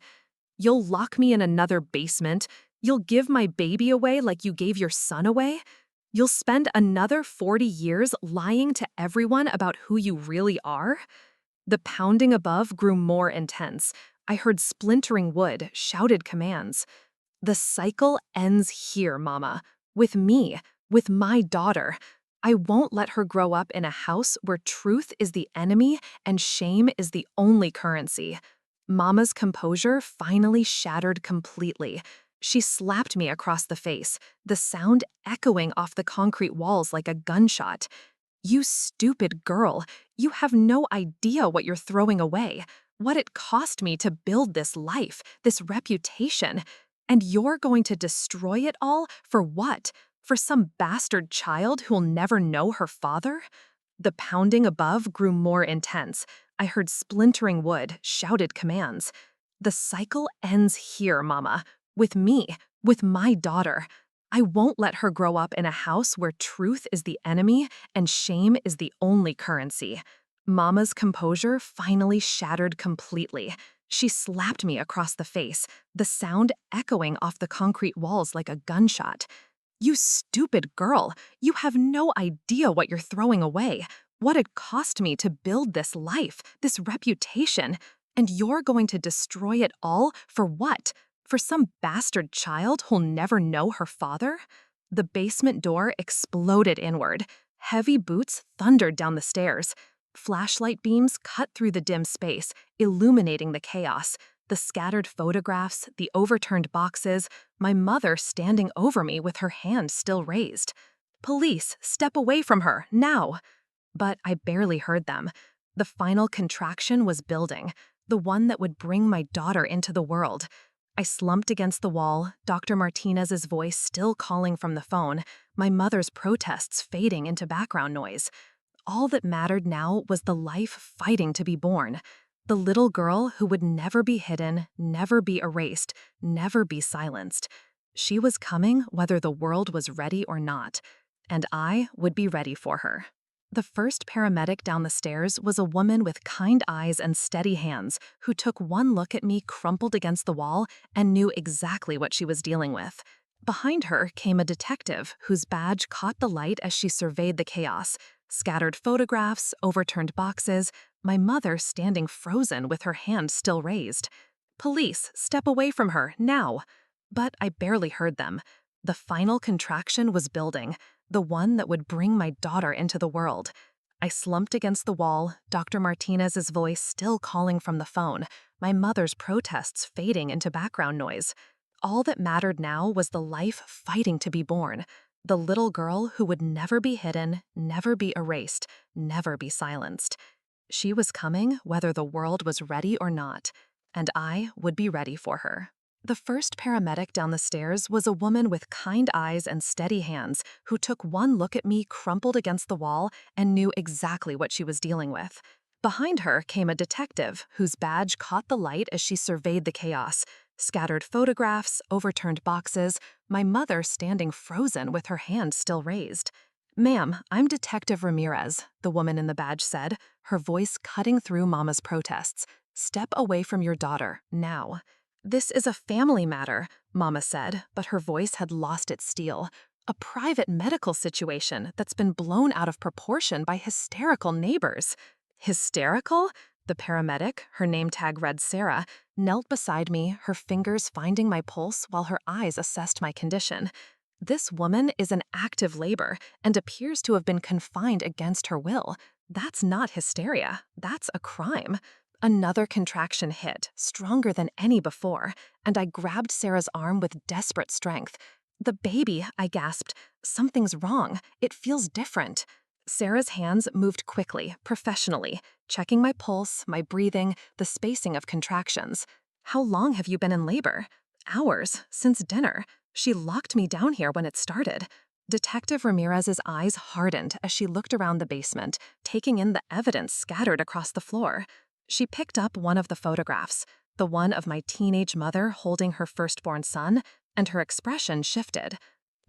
Speaker 1: "You'll lock me in another basement? You'll give my baby away like you gave your son away? You'll spend another 40 years lying to everyone about who you really are?" The pounding above grew more intense. I heard splintering wood, shouted commands. "The cycle ends here, Mama. With me, with my daughter. I won't let her grow up in a house where truth is the enemy and shame is the only currency." Mama's composure finally shattered completely. She slapped me across the face, the sound echoing off the concrete walls like a gunshot. "You stupid girl, you have no idea what you're throwing away, what it cost me to build this life, this reputation. And you're going to destroy it all for what? For some bastard child who'll never know her father?" The pounding above grew more intense. I heard splintering wood, shouted commands. "The cycle ends here, Mama. With me, with my daughter. I won't let her grow up in a house where truth is the enemy and shame is the only currency." Mama's composure finally shattered completely. She slapped me across the face, the sound echoing off the concrete walls like a gunshot. "You stupid girl, you have no idea what you're throwing away, what it cost me to build this life, this reputation, and you're going to destroy it all for what? For some bastard child who'll never know her father?" The basement door exploded inward. Heavy boots thundered down the stairs. Flashlight beams cut through the dim space, illuminating the chaos. The scattered photographs, the overturned boxes, my mother standing over me with her hand still raised. "Police, step away from her, now!" But I barely heard them. The final contraction was building, the one that would bring my daughter into the world. I slumped against the wall, Dr. Martinez's voice still calling from the phone, my mother's protests fading into background noise. All that mattered now was the life fighting to be born. The little girl who would never be hidden, never be erased, never be silenced. She was coming whether the world was ready or not, and I would be ready for her. The first paramedic down the stairs was a woman with kind eyes and steady hands who took one look at me crumpled against the wall and knew exactly what she was dealing with. Behind her came a detective whose badge caught the light as she surveyed the chaos. Scattered photographs, overturned boxes,
Speaker 2: my mother standing frozen with her hand still raised. "Police, step away from her, now!" But I barely heard them. The final contraction was building, the one that would bring my daughter into the world. I slumped against the wall, Dr. Martinez's voice still calling from the phone, my mother's protests fading into background noise. All that mattered now was the life fighting to be born, the little girl who would never be hidden, never be erased, never be silenced. She was coming whether the world was ready or not, and I would be ready for her. The first paramedic down the stairs was a woman with kind eyes and steady hands who took one look at me crumpled against the wall and knew exactly what she was dealing with. Behind her came a detective whose badge caught the light as she surveyed the chaos. Scattered photographs, overturned boxes, my mother standing frozen with her hand still raised. "Ma'am, I'm Detective Ramirez," the woman in the badge said, her voice cutting through Mama's protests. "Step away from your daughter, now." "This is a family matter," Mama said, but her voice had lost its steel. "A private medical situation that's been blown out of proportion by hysterical neighbors." Hysterical? The paramedic, her name tag read Sarah, knelt beside me, her fingers finding my pulse while her eyes assessed my condition. "This woman is in active labor and appears to have been confined against her will. That's not hysteria. That's a crime." Another contraction hit, stronger than any before, and I grabbed Sarah's arm with desperate strength. "The baby," I gasped. "Something's wrong. It feels different." Sarah's hands moved quickly, professionally, checking my pulse, my breathing, the spacing of contractions. "How long have you been in labor?" "Hours, since dinner. She locked me down here when it started." Detective Ramirez's eyes hardened as she looked around the basement, taking in the evidence scattered across the floor. She picked up one of the photographs, the one of my teenage mother holding her firstborn son, and her expression shifted.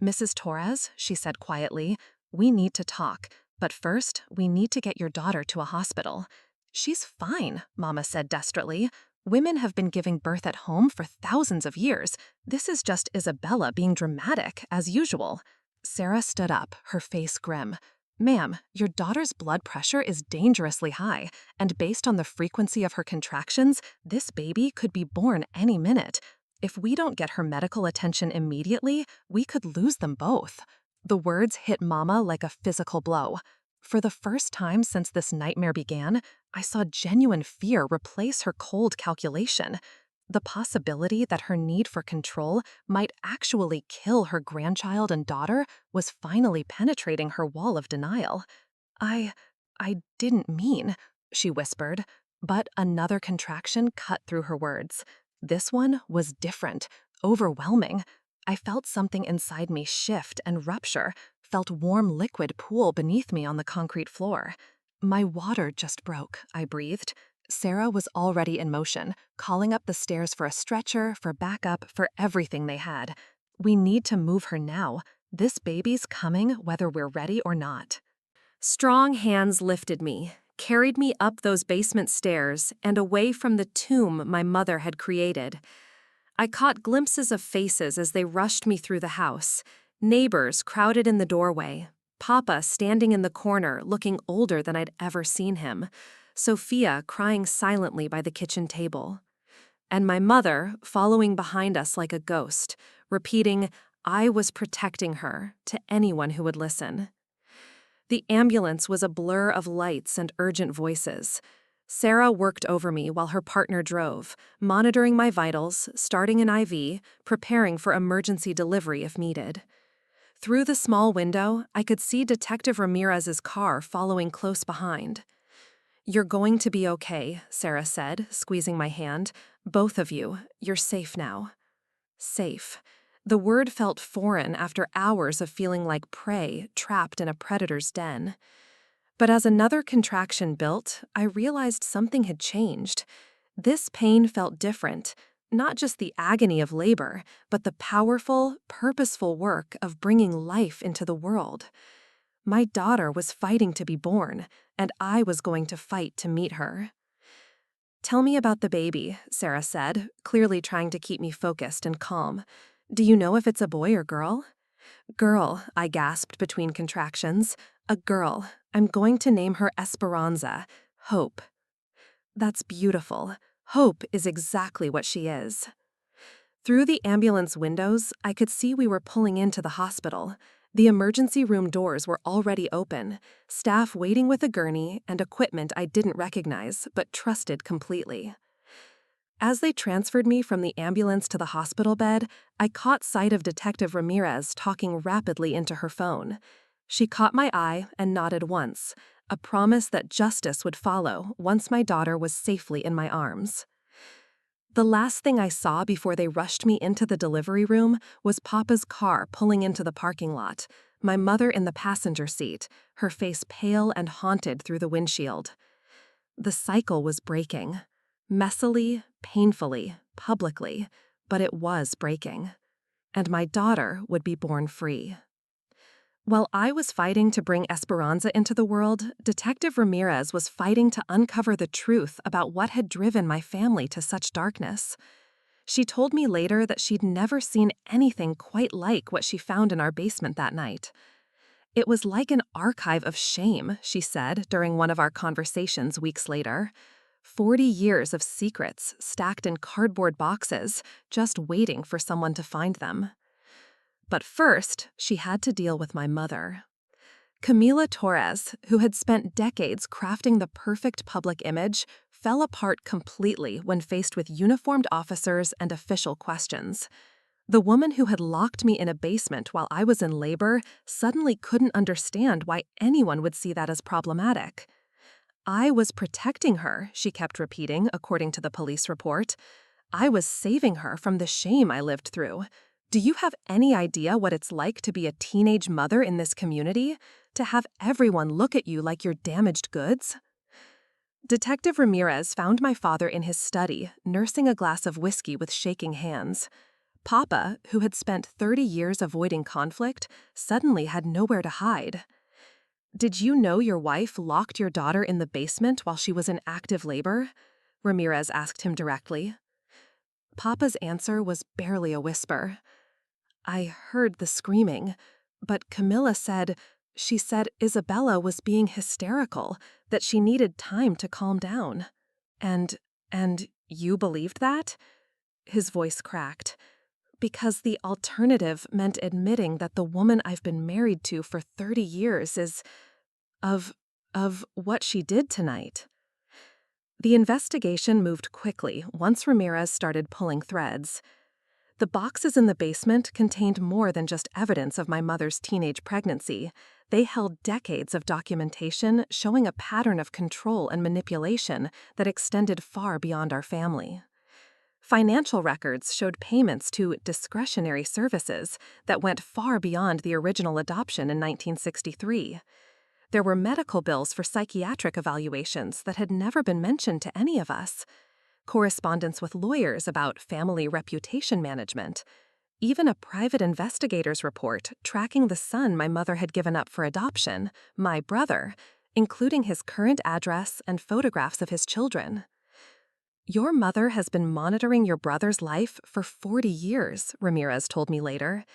Speaker 2: "Mrs. Torres," she said quietly, "we need to talk, but first we need to get your daughter to a hospital." "She's fine," Mama said desperately. "Women have been giving birth at home for thousands of years. This is just Isabella being dramatic, as usual." Sarah stood up, her face grim. "Ma'am, your daughter's blood pressure is dangerously high, and based on the frequency of her contractions, this baby could be born any minute. If we don't get her medical attention immediately, we could lose them both." The words hit Mama like a physical blow. For the first time since this nightmare began, I saw genuine fear replace her cold calculation. The possibility that her need for control might actually kill her grandchild and daughter was finally penetrating her wall of denial. I didn't mean," she whispered, but another contraction cut through her words. This one was different, overwhelming. I felt something inside me shift and rupture, felt warm liquid pool beneath me on the concrete floor. "My water just broke," I breathed. Sarah was already in motion, calling up the stairs for a stretcher, for backup, for everything they had. "We need to move her now. This baby's coming whether we're ready or not." Strong hands lifted me, carried me up those basement stairs and away from the tomb my mother had created. I caught glimpses of faces as they rushed me through the house. Neighbors crowded in the doorway. Papa standing in the corner, looking older than I'd ever seen him. Sophia crying silently by the kitchen table. And my mother following behind us like a ghost, repeating, "I was protecting her," to anyone who would listen. The ambulance was a blur of lights and urgent voices. Sarah worked over me while her partner drove, monitoring my vitals, starting an IV, preparing for emergency delivery if needed. Through the small window, I could see Detective Ramirez's car following close behind. "You're going to be okay," Sarah said, squeezing my hand. "Both of you, you're safe now." Safe. The word felt foreign after hours of feeling like prey trapped in a predator's den. But as another contraction built, I realized something had changed. This pain felt different, not just the agony of labor, but the powerful, purposeful work of bringing life into the world. My daughter was fighting to be born, and I was going to fight to meet her. "Tell me about the baby," Sarah said, clearly trying to keep me focused and calm. "Do you know if it's a boy or girl?" "Girl," I gasped between contractions. "A girl. I'm going to name her Esperanza. Hope."
Speaker 1: That's beautiful. Hope is exactly what she is. Through the ambulance windows, I could see we were pulling into the hospital. The emergency room doors were already open, staff waiting with a gurney and equipment I didn't recognize but trusted completely. As they transferred me from the ambulance to the hospital bed, I caught sight of Detective Ramirez talking rapidly into her phone. She caught my eye and nodded once, a promise that justice would follow once my daughter was safely in my arms. The last thing I saw before they rushed me into the delivery room was Papa's car pulling into the parking lot, my mother in the passenger seat, her face pale and haunted through the windshield. The cycle was breaking. Messily, painfully, publicly, but it was breaking. And my daughter would be born free. While I was fighting to bring Esperanza into the world, Detective Ramirez was fighting to uncover the truth about what had driven my family to such darkness. She told me later that she'd never seen anything quite like what she found in our basement that night. It was like an archive of shame, she said during one of our conversations weeks later. 40 years of secrets stacked in cardboard boxes, just waiting for someone to find them. But first, she had to deal with my mother. Isabella Torres, who had spent decades crafting the perfect public image, fell apart completely when faced with uniformed officers and official questions. The woman who had locked me in a basement while I was in labor suddenly couldn't understand why anyone would see that as problematic. I was protecting her, she kept repeating, according to the police report. I was saving her from the shame I lived through. Do you have any idea what it's like to be a teenage mother in this community? To have everyone look at you like you're damaged goods? Detective Ramirez found my father in his study, nursing a glass of whiskey with shaking hands. Papa, who had spent 30 years avoiding conflict, suddenly had nowhere to hide. Did you know your wife locked your daughter in the basement while she was in active labor? Ramirez asked him directly. Papa's answer was barely a whisper. I heard the screaming, but Camilla said, she said Isabella was being hysterical, that she needed time to calm down. And you believed that? His voice cracked. Because the alternative meant admitting that the woman I've been married to for 30 years is of what she did tonight. The investigation moved quickly once Ramirez started pulling threads. The boxes in the basement contained more than just evidence of my mother's teenage pregnancy. They held decades of documentation showing a pattern of control and manipulation that extended far beyond our family. Financial records showed payments to discretionary services that went far beyond the original adoption in 1963. There were medical bills for psychiatric evaluations that had never been mentioned to any of us. Correspondence with lawyers about family reputation management. Even a private investigator's report tracking the son my mother had given up for adoption, my brother, including his current address and photographs of his children. Your mother has been monitoring your brother's life for 40 years, Ramirez told me later.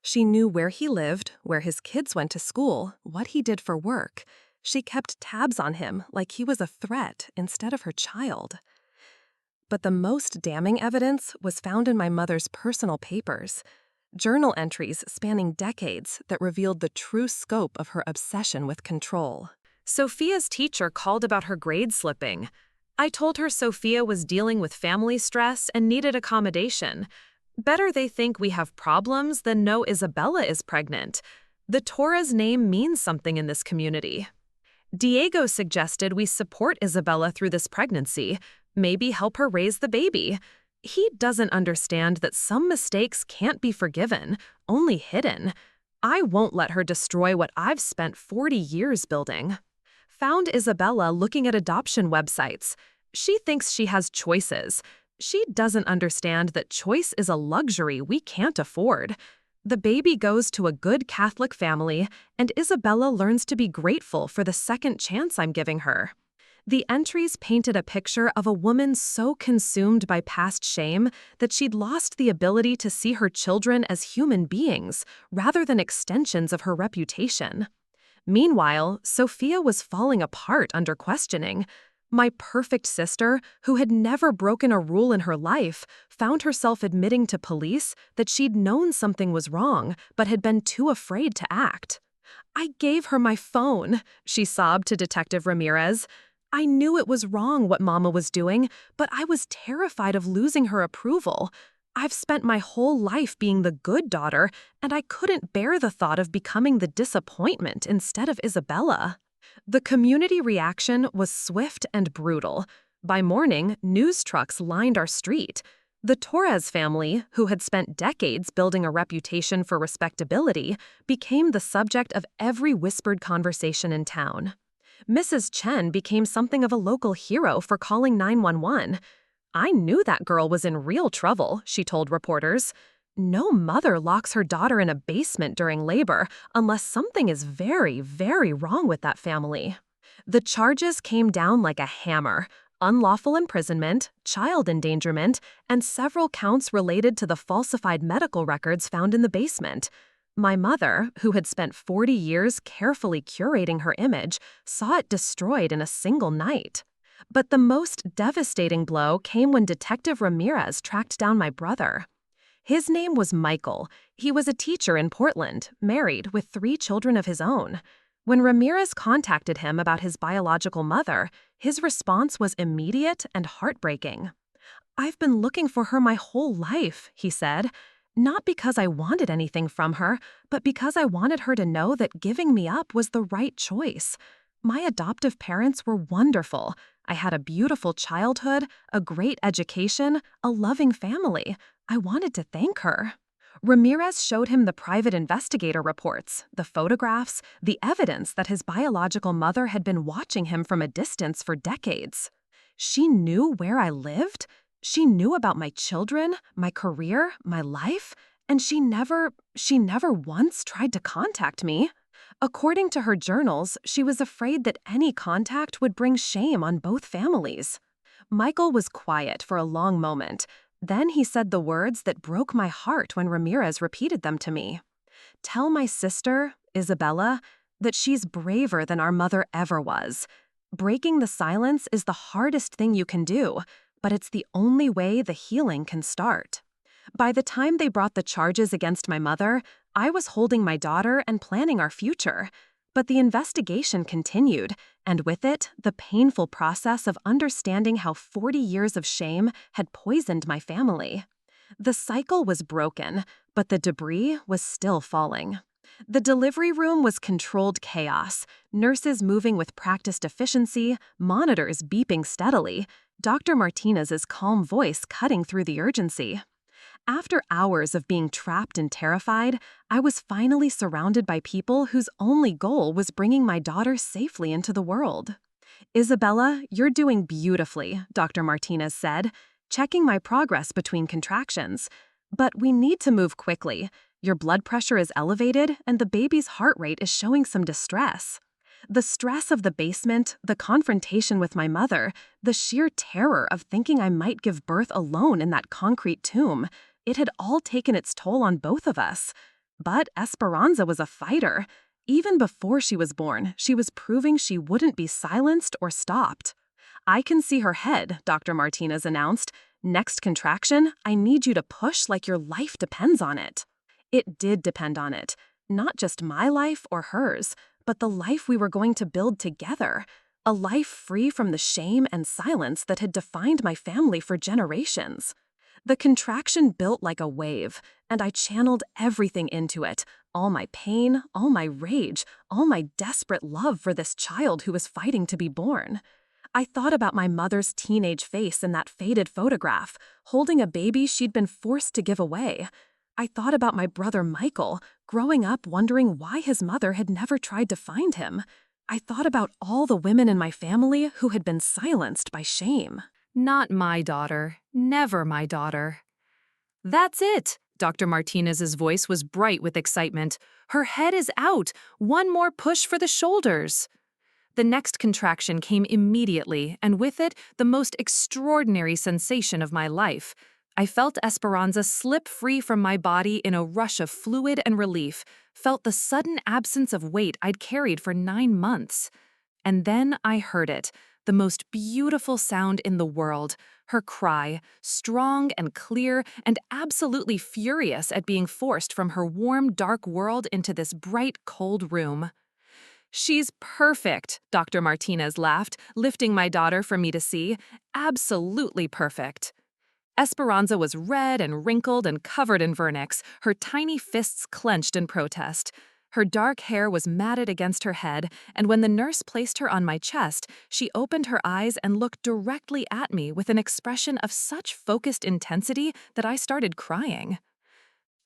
Speaker 1: She knew where he lived, where his kids went to school, what he did for work. She kept tabs on him like he was a threat instead of her child. But the most damning evidence was found in my mother's personal papers, journal entries spanning decades that revealed the true scope of her obsession with control. Sophia's teacher called about her grade slipping. I told her Sophia was dealing with family stress and needed accommodation. Better they think we have problems than know Isabella is pregnant. The Torres name means something in this community. Diego suggested we support Isabella through this pregnancy, maybe help her raise the baby. He doesn't understand that some mistakes can't be forgiven, only hidden. I won't let her destroy what I've spent 40 years building. Found Isabella looking at adoption websites. She thinks she has choices. She doesn't understand that choice is a luxury we can't afford. The baby goes to a good Catholic family, and Isabella learns to be grateful for the second chance I'm giving her. The entries painted a picture of a woman so consumed by past shame that she'd lost the ability to see her children as human beings rather than extensions of her reputation. Meanwhile, Sophia was falling apart under questioning. My perfect sister, who had never broken a rule in her life, found herself admitting to police that she'd known something was wrong but had been too afraid to act. "I gave her my phone," she sobbed to Detective Ramirez. "I knew it was wrong what Mama was doing, but I was terrified of losing her approval. I've spent my whole life being the good daughter, and I couldn't bear the thought of becoming the disappointment instead of Isabella." The community reaction was swift and brutal. By morning, news trucks lined our street. The Torres family, who had spent decades building a reputation for respectability, became the subject of every whispered conversation in town. Mrs. Chen became something of a local hero for calling 911. "I knew that girl was in real trouble," she told reporters. "No mother locks her daughter in a basement during labor unless something is very, very wrong with that family." The charges came down like a hammer: unlawful imprisonment, child endangerment, and several counts related to the falsified medical records found in the basement. My mother, who had spent 40 years carefully curating her image, saw it destroyed in a single night. But the most devastating blow came when Detective Ramirez tracked down my brother. His name was Michael. He was a teacher in Portland, married, with 3 children of his own. When Ramirez contacted him about his biological mother, his response was immediate and heartbreaking. "I've been looking for her my whole life," he said. "Not because I wanted anything from her, but because I wanted her to know that giving me up was the right choice. My adoptive parents were wonderful. I had a beautiful childhood, a great education, a loving family. I wanted to thank her." Ramirez showed him the private investigator reports, the photographs, the evidence that his biological mother had been watching him from a distance for decades. She knew where I lived. She knew about my children, my career, my life, and she never once tried to contact me. According to her journals, she was afraid that any contact would bring shame on both families. Michael was quiet for a long moment. Then he said the words that broke my heart when Ramirez repeated them to me. "Tell my sister, Isabella, that she's braver than our mother ever was. Breaking the silence is the hardest thing you can do, but it's the only way the healing can start." By the time they brought the charges against my mother, I was holding my daughter and planning our future. But the investigation continued, and with it, the painful process of understanding how 40 years of shame had poisoned my family. The cycle was broken, but the debris was still falling. The delivery room was controlled chaos, nurses moving with practiced efficiency, monitors beeping steadily, Dr. Martinez's calm voice cutting through the urgency. After hours of being trapped and terrified, I was finally surrounded by people whose only goal was bringing my daughter safely into the world. "Isabella, you're doing beautifully," Dr. Martinez said, checking my progress between contractions. "But we need to move quickly. Your blood pressure is elevated, and the baby's heart rate is showing some distress." The stress of the basement, the confrontation with my mother, the sheer terror of thinking I might give birth alone in that concrete tomb, it had all taken its toll on both of us. But Esperanza was a fighter. Even before she was born, she was proving she wouldn't be silenced or stopped. "I can see her head," Dr. Martinez announced. "Next contraction, I need you to push like your life depends on it." It did depend on it. Not just my life or hers, but the life we were going to build together. A life free from the shame and silence that had defined my family for generations. The contraction built like a wave, and I channeled everything into it. All my pain, all my rage, all my desperate love for this child who was fighting to be born. I thought about my mother's teenage face in that faded photograph, holding a baby she'd been forced to give away. I thought about my brother Michael, growing up wondering why his mother had never tried to find him. I thought about all the women in my family who had been silenced by shame.
Speaker 3: Not my daughter. Never my daughter. That's it! Dr. Martinez's voice was bright with excitement. Her head is out. One more push for the shoulders. The next contraction came immediately, and with it, the most extraordinary sensation of my life. I felt Esperanza slip free from my body in a rush of fluid and relief, felt the sudden absence of weight I'd carried for 9 months. And then I heard it, the most beautiful sound in the world, her cry, strong and clear and absolutely furious at being forced from her warm, dark world into this bright, cold room. "She's perfect," Dr. Martinez laughed, lifting my daughter for me to see. "Absolutely perfect." Esperanza was red and wrinkled and covered in vernix, her tiny fists clenched in protest. Her dark hair was matted against her head, and when the nurse placed her on my chest, she opened her eyes and looked directly at me with an expression of such focused intensity that I started crying.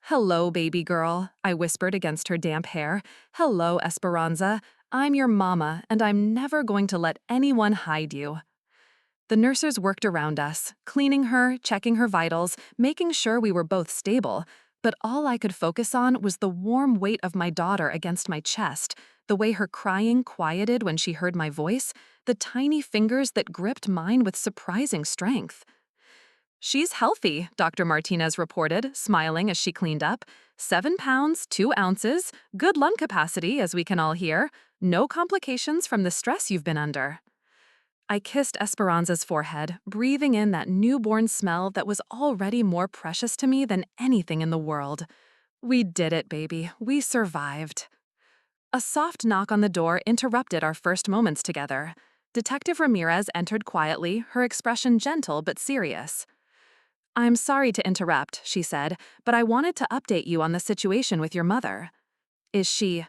Speaker 3: "Hello, baby girl," I whispered against her damp hair. "Hello, Esperanza. I'm your mama, and I'm never going to let anyone hide you." The nurses worked around us, cleaning her, checking her vitals, making sure we were both stable, but all I could focus on was the warm weight of my daughter against my chest, the way her crying quieted when she heard my voice, the tiny fingers that gripped mine with surprising strength. "She's healthy," Dr. Martinez reported, smiling as she cleaned up. 7 pounds, 2 ounces, good lung capacity, as we can all hear. No complications from the stress you've been under." I kissed Esperanza's forehead, breathing in that newborn smell that was already more precious to me than anything in the world. We did it, baby. We survived. A soft knock on the door interrupted our first moments together. Detective Ramirez entered quietly, her expression gentle but serious. "I'm sorry to interrupt," she said, "but I wanted to update you on the situation with your mother." "Is she—"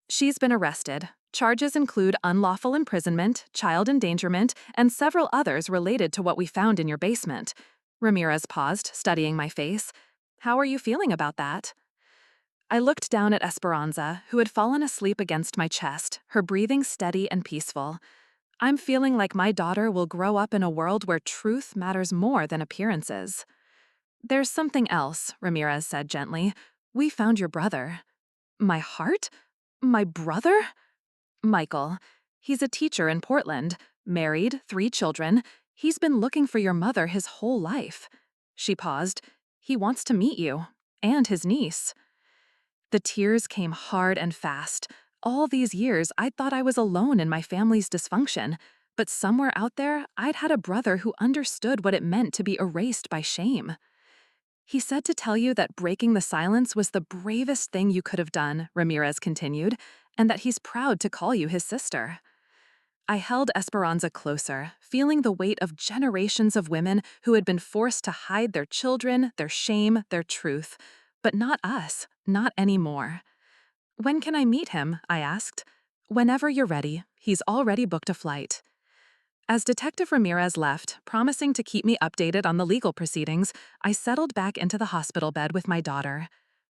Speaker 3: "She's been arrested. Charges include unlawful imprisonment, child endangerment, and several others related to what we found in your basement." Ramirez paused, studying my face. "How are you feeling about that?" I looked down at Esperanza, who had fallen asleep against my chest, her breathing steady and peaceful. "I'm feeling like my daughter will grow up in a world where truth matters more than appearances." "There's something else," Ramirez said gently. "We found your brother." "My heart? My brother?" "Michael. He's a teacher in Portland, married, 3 children. He's been looking for your mother his whole life." She paused. "He wants to meet you. And his niece." The tears came hard and fast. All these years, I'd thought I was alone in my family's dysfunction. But somewhere out there, I'd had a brother who understood what it meant to be erased by shame. "He said to tell you that breaking the silence was the bravest thing you could have done," Ramirez continued, "and that he's proud to call you his sister." I held Esperanza closer, feeling the weight of generations of women who had been forced to hide their children, their shame, their truth. But not us, not anymore. "When can I meet him?" I asked. "Whenever you're ready. He's already booked a flight." As Detective Ramirez left, promising to keep me updated on the legal proceedings, I settled back into the hospital bed with my daughter.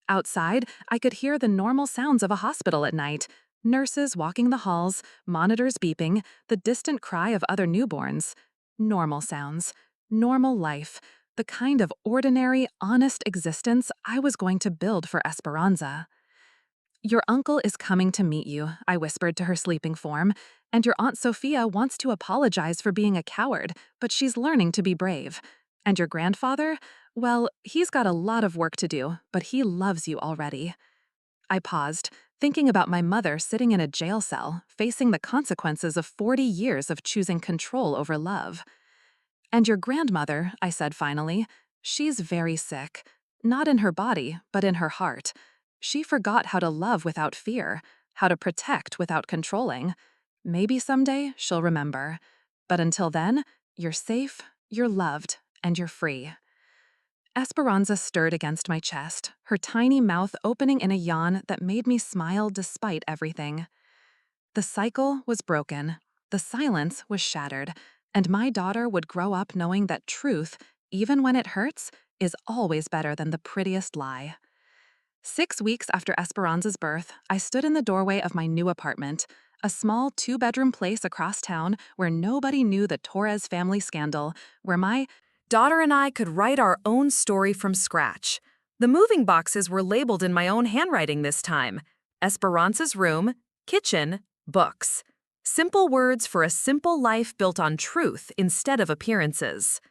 Speaker 3: Outside, I could hear the normal sounds of a hospital at night: nurses walking the halls, monitors beeping, the distant cry of other newborns. Normal sounds. Normal life. The kind of ordinary, honest existence I was going to build for Esperanza. "Your uncle is coming to meet you," I whispered to her sleeping form, "and your Aunt Sophia wants to apologize for being a coward, but she's learning to be brave. And your grandfather? Well, he's got a lot of work to do, but he loves you already." I paused, thinking about my mother sitting in a jail cell, facing the consequences of 40 years of choosing control over love. "And your grandmother," I said finally, "she's very sick. Not in her body, but in her heart. She forgot how to love without fear, how to protect without controlling. Maybe someday she'll remember. But until then, you're safe, you're loved, and you're free." Esperanza stirred against my chest, her tiny mouth opening in a yawn that made me smile despite everything. The cycle was broken, the silence was shattered, and my daughter would grow up knowing that truth, even when it hurts, is always better than the prettiest lie. 6 weeks after Esperanza's birth, I stood in the doorway of my new apartment, a small 2-bedroom place across town where nobody knew the Torres family scandal, where my daughter and I could write our own story from scratch. The moving boxes were labeled in my own handwriting this time: Esperanza's room, kitchen, books. Simple words for a simple life built on truth instead of appearances.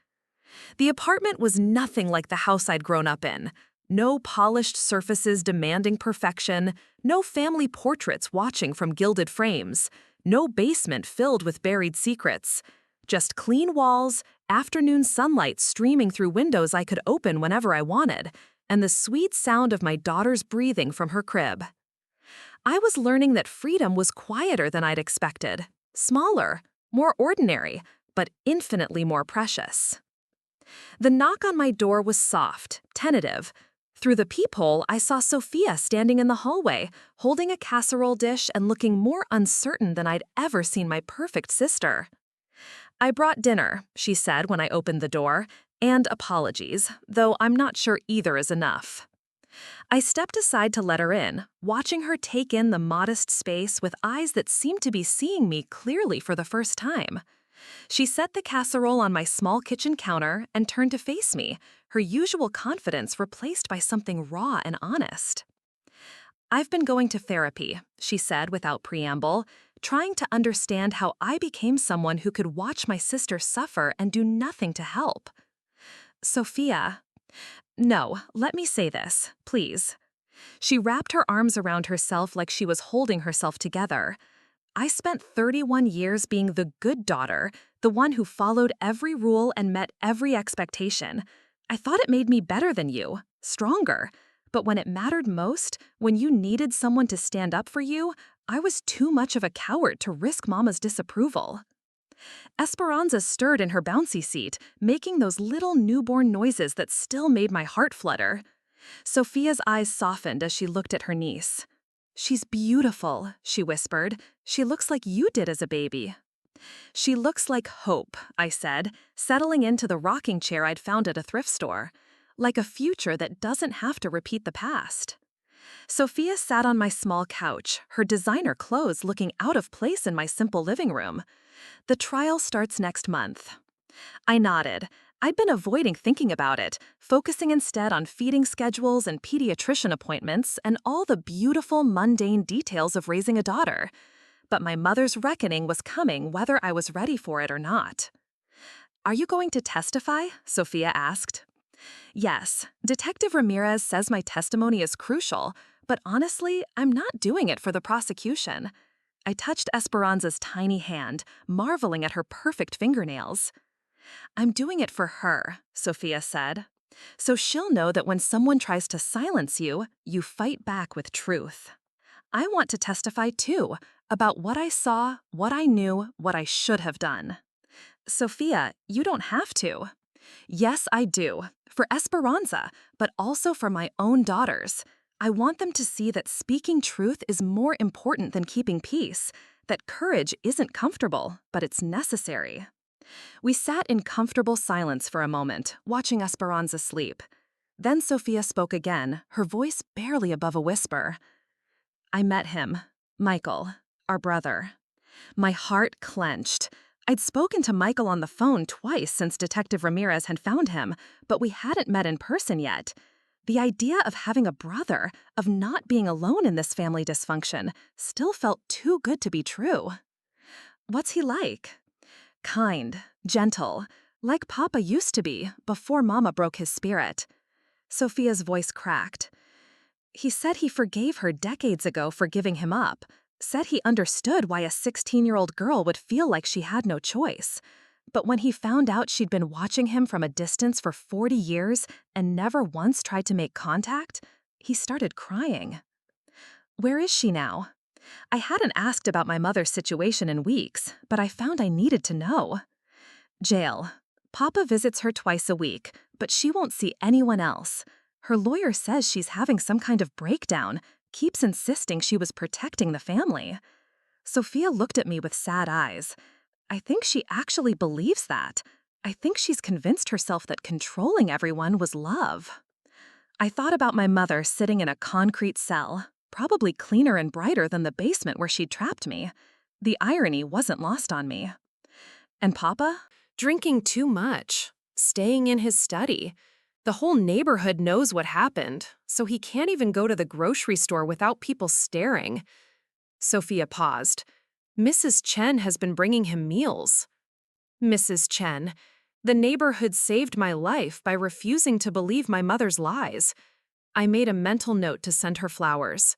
Speaker 3: The apartment was nothing like the house I'd grown up in. No polished surfaces demanding perfection, no family portraits watching from gilded frames.
Speaker 1: No basement filled with buried secrets. Just clean walls, afternoon sunlight streaming through windows I could open whenever I wanted, and the sweet sound of my daughter's breathing from her crib. I was learning that freedom was quieter than I'd expected, smaller, more ordinary, but infinitely more precious. The knock on my door was soft, tentative. Through the peephole, I saw Sophia standing in the hallway, holding a casserole dish and looking more uncertain than I'd ever seen my perfect sister. "I brought dinner," she said when I opened the door, "and apologies, though I'm not sure either is enough." I stepped aside to let her in, watching her take in the modest space with eyes that seemed to be seeing me clearly for the first time. She set the casserole on my small kitchen counter and turned to face me, her usual confidence replaced by something raw and honest. "I've been going to therapy," she said without preamble, trying to understand how I became someone who could watch my sister suffer and do nothing to help. "Sophia." "No, let me say this, please." She wrapped her arms around herself like she was holding herself together. "I spent 31 years being the good daughter, the one who followed every rule and met every expectation. I thought it made me better than you, stronger. But when it mattered most, when you needed someone to stand up for you, I was too much of a coward to risk Mama's disapproval." Esperanza stirred in her bouncy seat, making those little newborn noises that still made my heart flutter. Sophia's eyes softened as she looked at her niece. "She's beautiful," she whispered. "She looks like you did as a baby." "She looks like hope," I said, settling into the rocking chair I'd found at a thrift store. "Like a future that doesn't have to repeat the past." Sophia sat on my small couch, her designer clothes looking out of place in my simple living room. "The trial starts next month." I nodded. I'd been avoiding thinking about it, focusing instead on feeding schedules and pediatrician appointments and all the beautiful, mundane details of raising a daughter. But my mother's reckoning was coming whether I was ready for it or not. "Are you going to testify?" Sophia asked. "Yes, Detective Ramirez says my testimony is crucial, but honestly, I'm not doing it for the prosecution." I touched Esperanza's tiny hand, marveling at her perfect fingernails. "I'm doing it for her," Sophia said. "So she'll know that when someone tries to silence you, you fight back with truth. I want to testify too, about what I saw, what I knew, what I should have done." "Sophia, you don't have to." "Yes, I do. For Esperanza, but also for my own daughters. I want them to see that speaking truth is more important than keeping peace, that courage isn't comfortable, but it's necessary." We sat in comfortable silence for a moment, watching Esperanza sleep. Then Sophia spoke again, her voice barely above a whisper. "I met him, Michael, our brother." My heart clenched. I'd spoken to Michael on the phone twice since Detective Ramirez had found him, but we hadn't met in person yet. The idea of having a brother, of not being alone in this family dysfunction, still felt too good to be true. "What's he like?" "Kind, gentle, like Papa used to be, before Mama broke his spirit." Sophia's voice cracked. "He said he forgave her decades ago for giving him up. Said he understood why a 16-year-old girl would feel like she had no choice. But when he found out she'd been watching him from a distance for 40 years and never once tried to make contact, he started crying." "Where is she now?" I hadn't asked about my mother's situation in weeks, but I found I needed to know. "Jail. Papa visits her twice a week, but she won't see anyone else. Her lawyer says she's having some kind of breakdown, keeps insisting she was protecting the family." Sophia looked at me with sad eyes. I think she actually believes that. I think she's convinced herself that controlling everyone was love. I thought about my mother sitting in a concrete cell, probably cleaner and brighter than the basement where she'd trapped me. The irony wasn't lost on me. "And Papa?"
Speaker 3: Drinking too much, staying in his study. The whole neighborhood knows what happened, so he can't even go to the grocery store without people staring. Sophia paused. "Mrs. Chen has been bringing him meals." "Mrs. Chen, the neighborhood saved my life by refusing to believe my mother's lies." I made a mental note to send her flowers.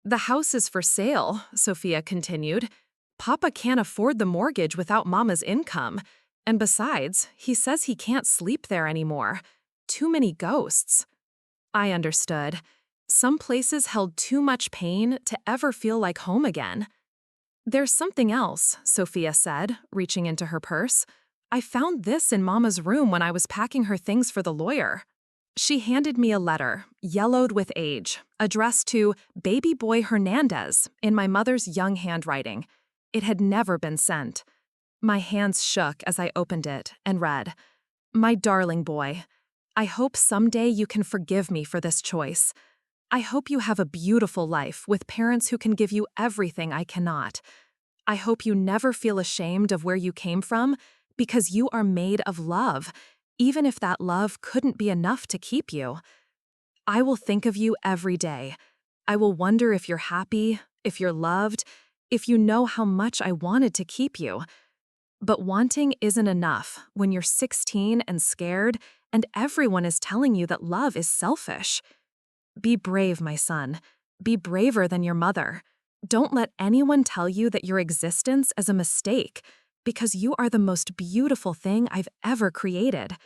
Speaker 3: "The house is for sale," Sophia continued.
Speaker 1: Papa can't afford the mortgage without Mama's income. And besides, he says he can't sleep there anymore. Too many ghosts. I understood. Some places held too much pain to ever feel like home again. There's something else, Sophia said, reaching into her purse. I found this in Mama's room when I was packing her things for the lawyer. She handed me a letter, yellowed with age, addressed to Baby Boy Hernandez in my mother's young handwriting. It had never been sent. My hands shook as I opened it and read, My darling boy, I hope someday you can forgive me for this choice. I hope you have a beautiful life with parents who can give you everything I cannot. I hope you never feel ashamed of where you came from because you are made of love, even if that love couldn't be enough to keep you. I will think of you every day. I will wonder if you're happy, if you're loved, if you know how much I wanted to keep you. But wanting isn't enough when you're 16 and scared and everyone is telling you that love is selfish. Be brave, my son. Be braver than your mother. Don't let anyone tell you that your existence is a mistake, because you are the most beautiful thing I've ever created.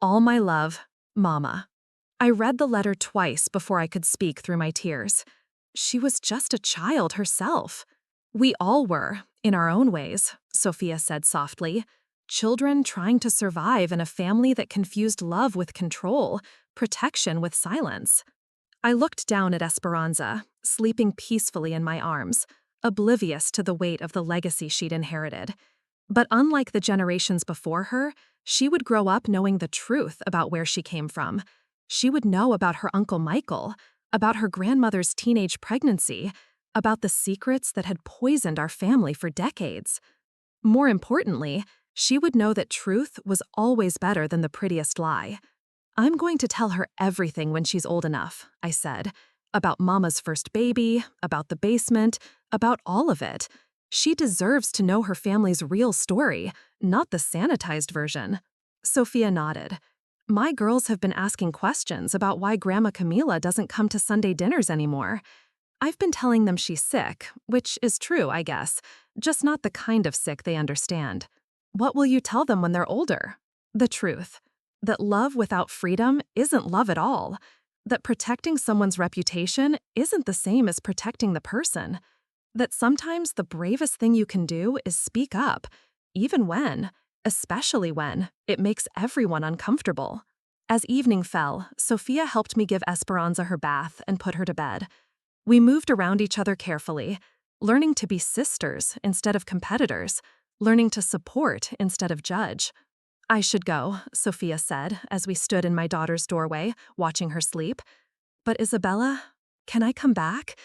Speaker 1: All my love, Mama. I read the letter twice before I could speak through my tears. She was just a child herself. We all were, in our own ways, Sophia said softly. Children trying to survive in a family that confused love with control, protection with silence. I looked down at Esperanza, sleeping peacefully in my arms, oblivious to the weight of the legacy she'd inherited. But unlike the generations before her, she would grow up knowing the truth about where she came from. She would know about her Uncle Michael, about her grandmother's teenage pregnancy, about the secrets that had poisoned our family for decades. More importantly, she would know that truth was always better than the prettiest lie. I'm going to tell her everything when she's old enough, I said. About Mama's first baby, about the basement, about all of it. She deserves to know her family's real story, not the sanitized version. Sophia nodded. My girls have been asking questions about why Grandma Camila doesn't come to Sunday dinners anymore. I've been telling them she's sick, which is true, I guess, just not the kind of sick they understand. What will you tell them when they're older? The truth. That love without freedom isn't love at all. That protecting someone's reputation isn't the same as protecting the person. That sometimes the bravest thing you can do is speak up, even when, especially when, it makes everyone uncomfortable. As evening fell, Sophia helped me give Esperanza her bath and put her to bed. We moved around each other carefully, learning to be sisters instead of competitors, learning to support instead of judge. I should go, Sophia said as we stood in my daughter's doorway, watching her sleep. But Isabella, can I come back?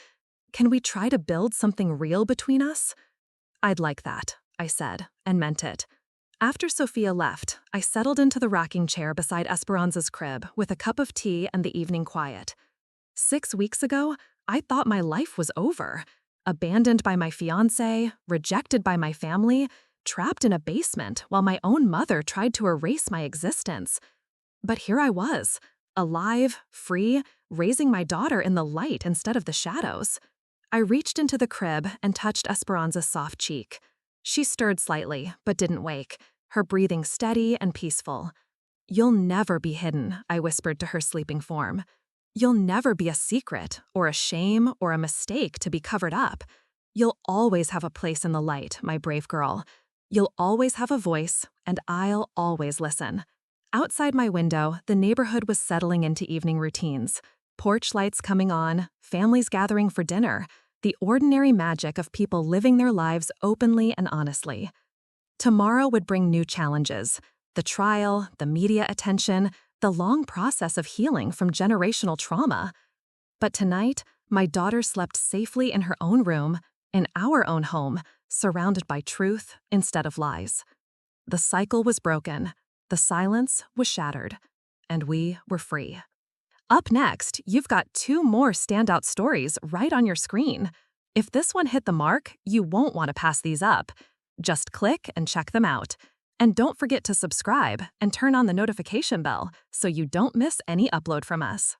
Speaker 1: Can we try to build something real between us? I'd like that, I said, and meant it. After Sophia left, I settled into the rocking chair beside Esperanza's crib with a cup of tea and the evening quiet. 6 weeks ago, I thought my life was over. Abandoned by my fiancé, rejected by my family, trapped in a basement while my own mother tried to erase my existence. But here I was, alive, free, raising my daughter in the light instead of the shadows. I reached into the crib and touched Esperanza's soft cheek. She stirred slightly, but didn't wake, her breathing steady and peaceful. You'll never be hidden, I whispered to her sleeping form. You'll never be a secret, or a shame, or a mistake to be covered up. You'll always have a place in the light, my brave girl. You'll always have a voice, and I'll always listen. Outside my window, the neighborhood was settling into evening routines. Porch lights coming on, families gathering for dinner, the ordinary magic of people living their lives openly and honestly. Tomorrow would bring new challenges. The trial, the media attention, the long process of healing from generational trauma. But tonight, my daughter slept safely in her own room, in our own home, surrounded by truth instead of lies. The cycle was broken, the silence was shattered, and we were free. Up next, you've got 2 more standout stories right on your screen. If this one hit the mark, you won't want to pass these up. Just click and check them out. And don't forget to subscribe and turn on the notification bell so you don't miss any upload from us.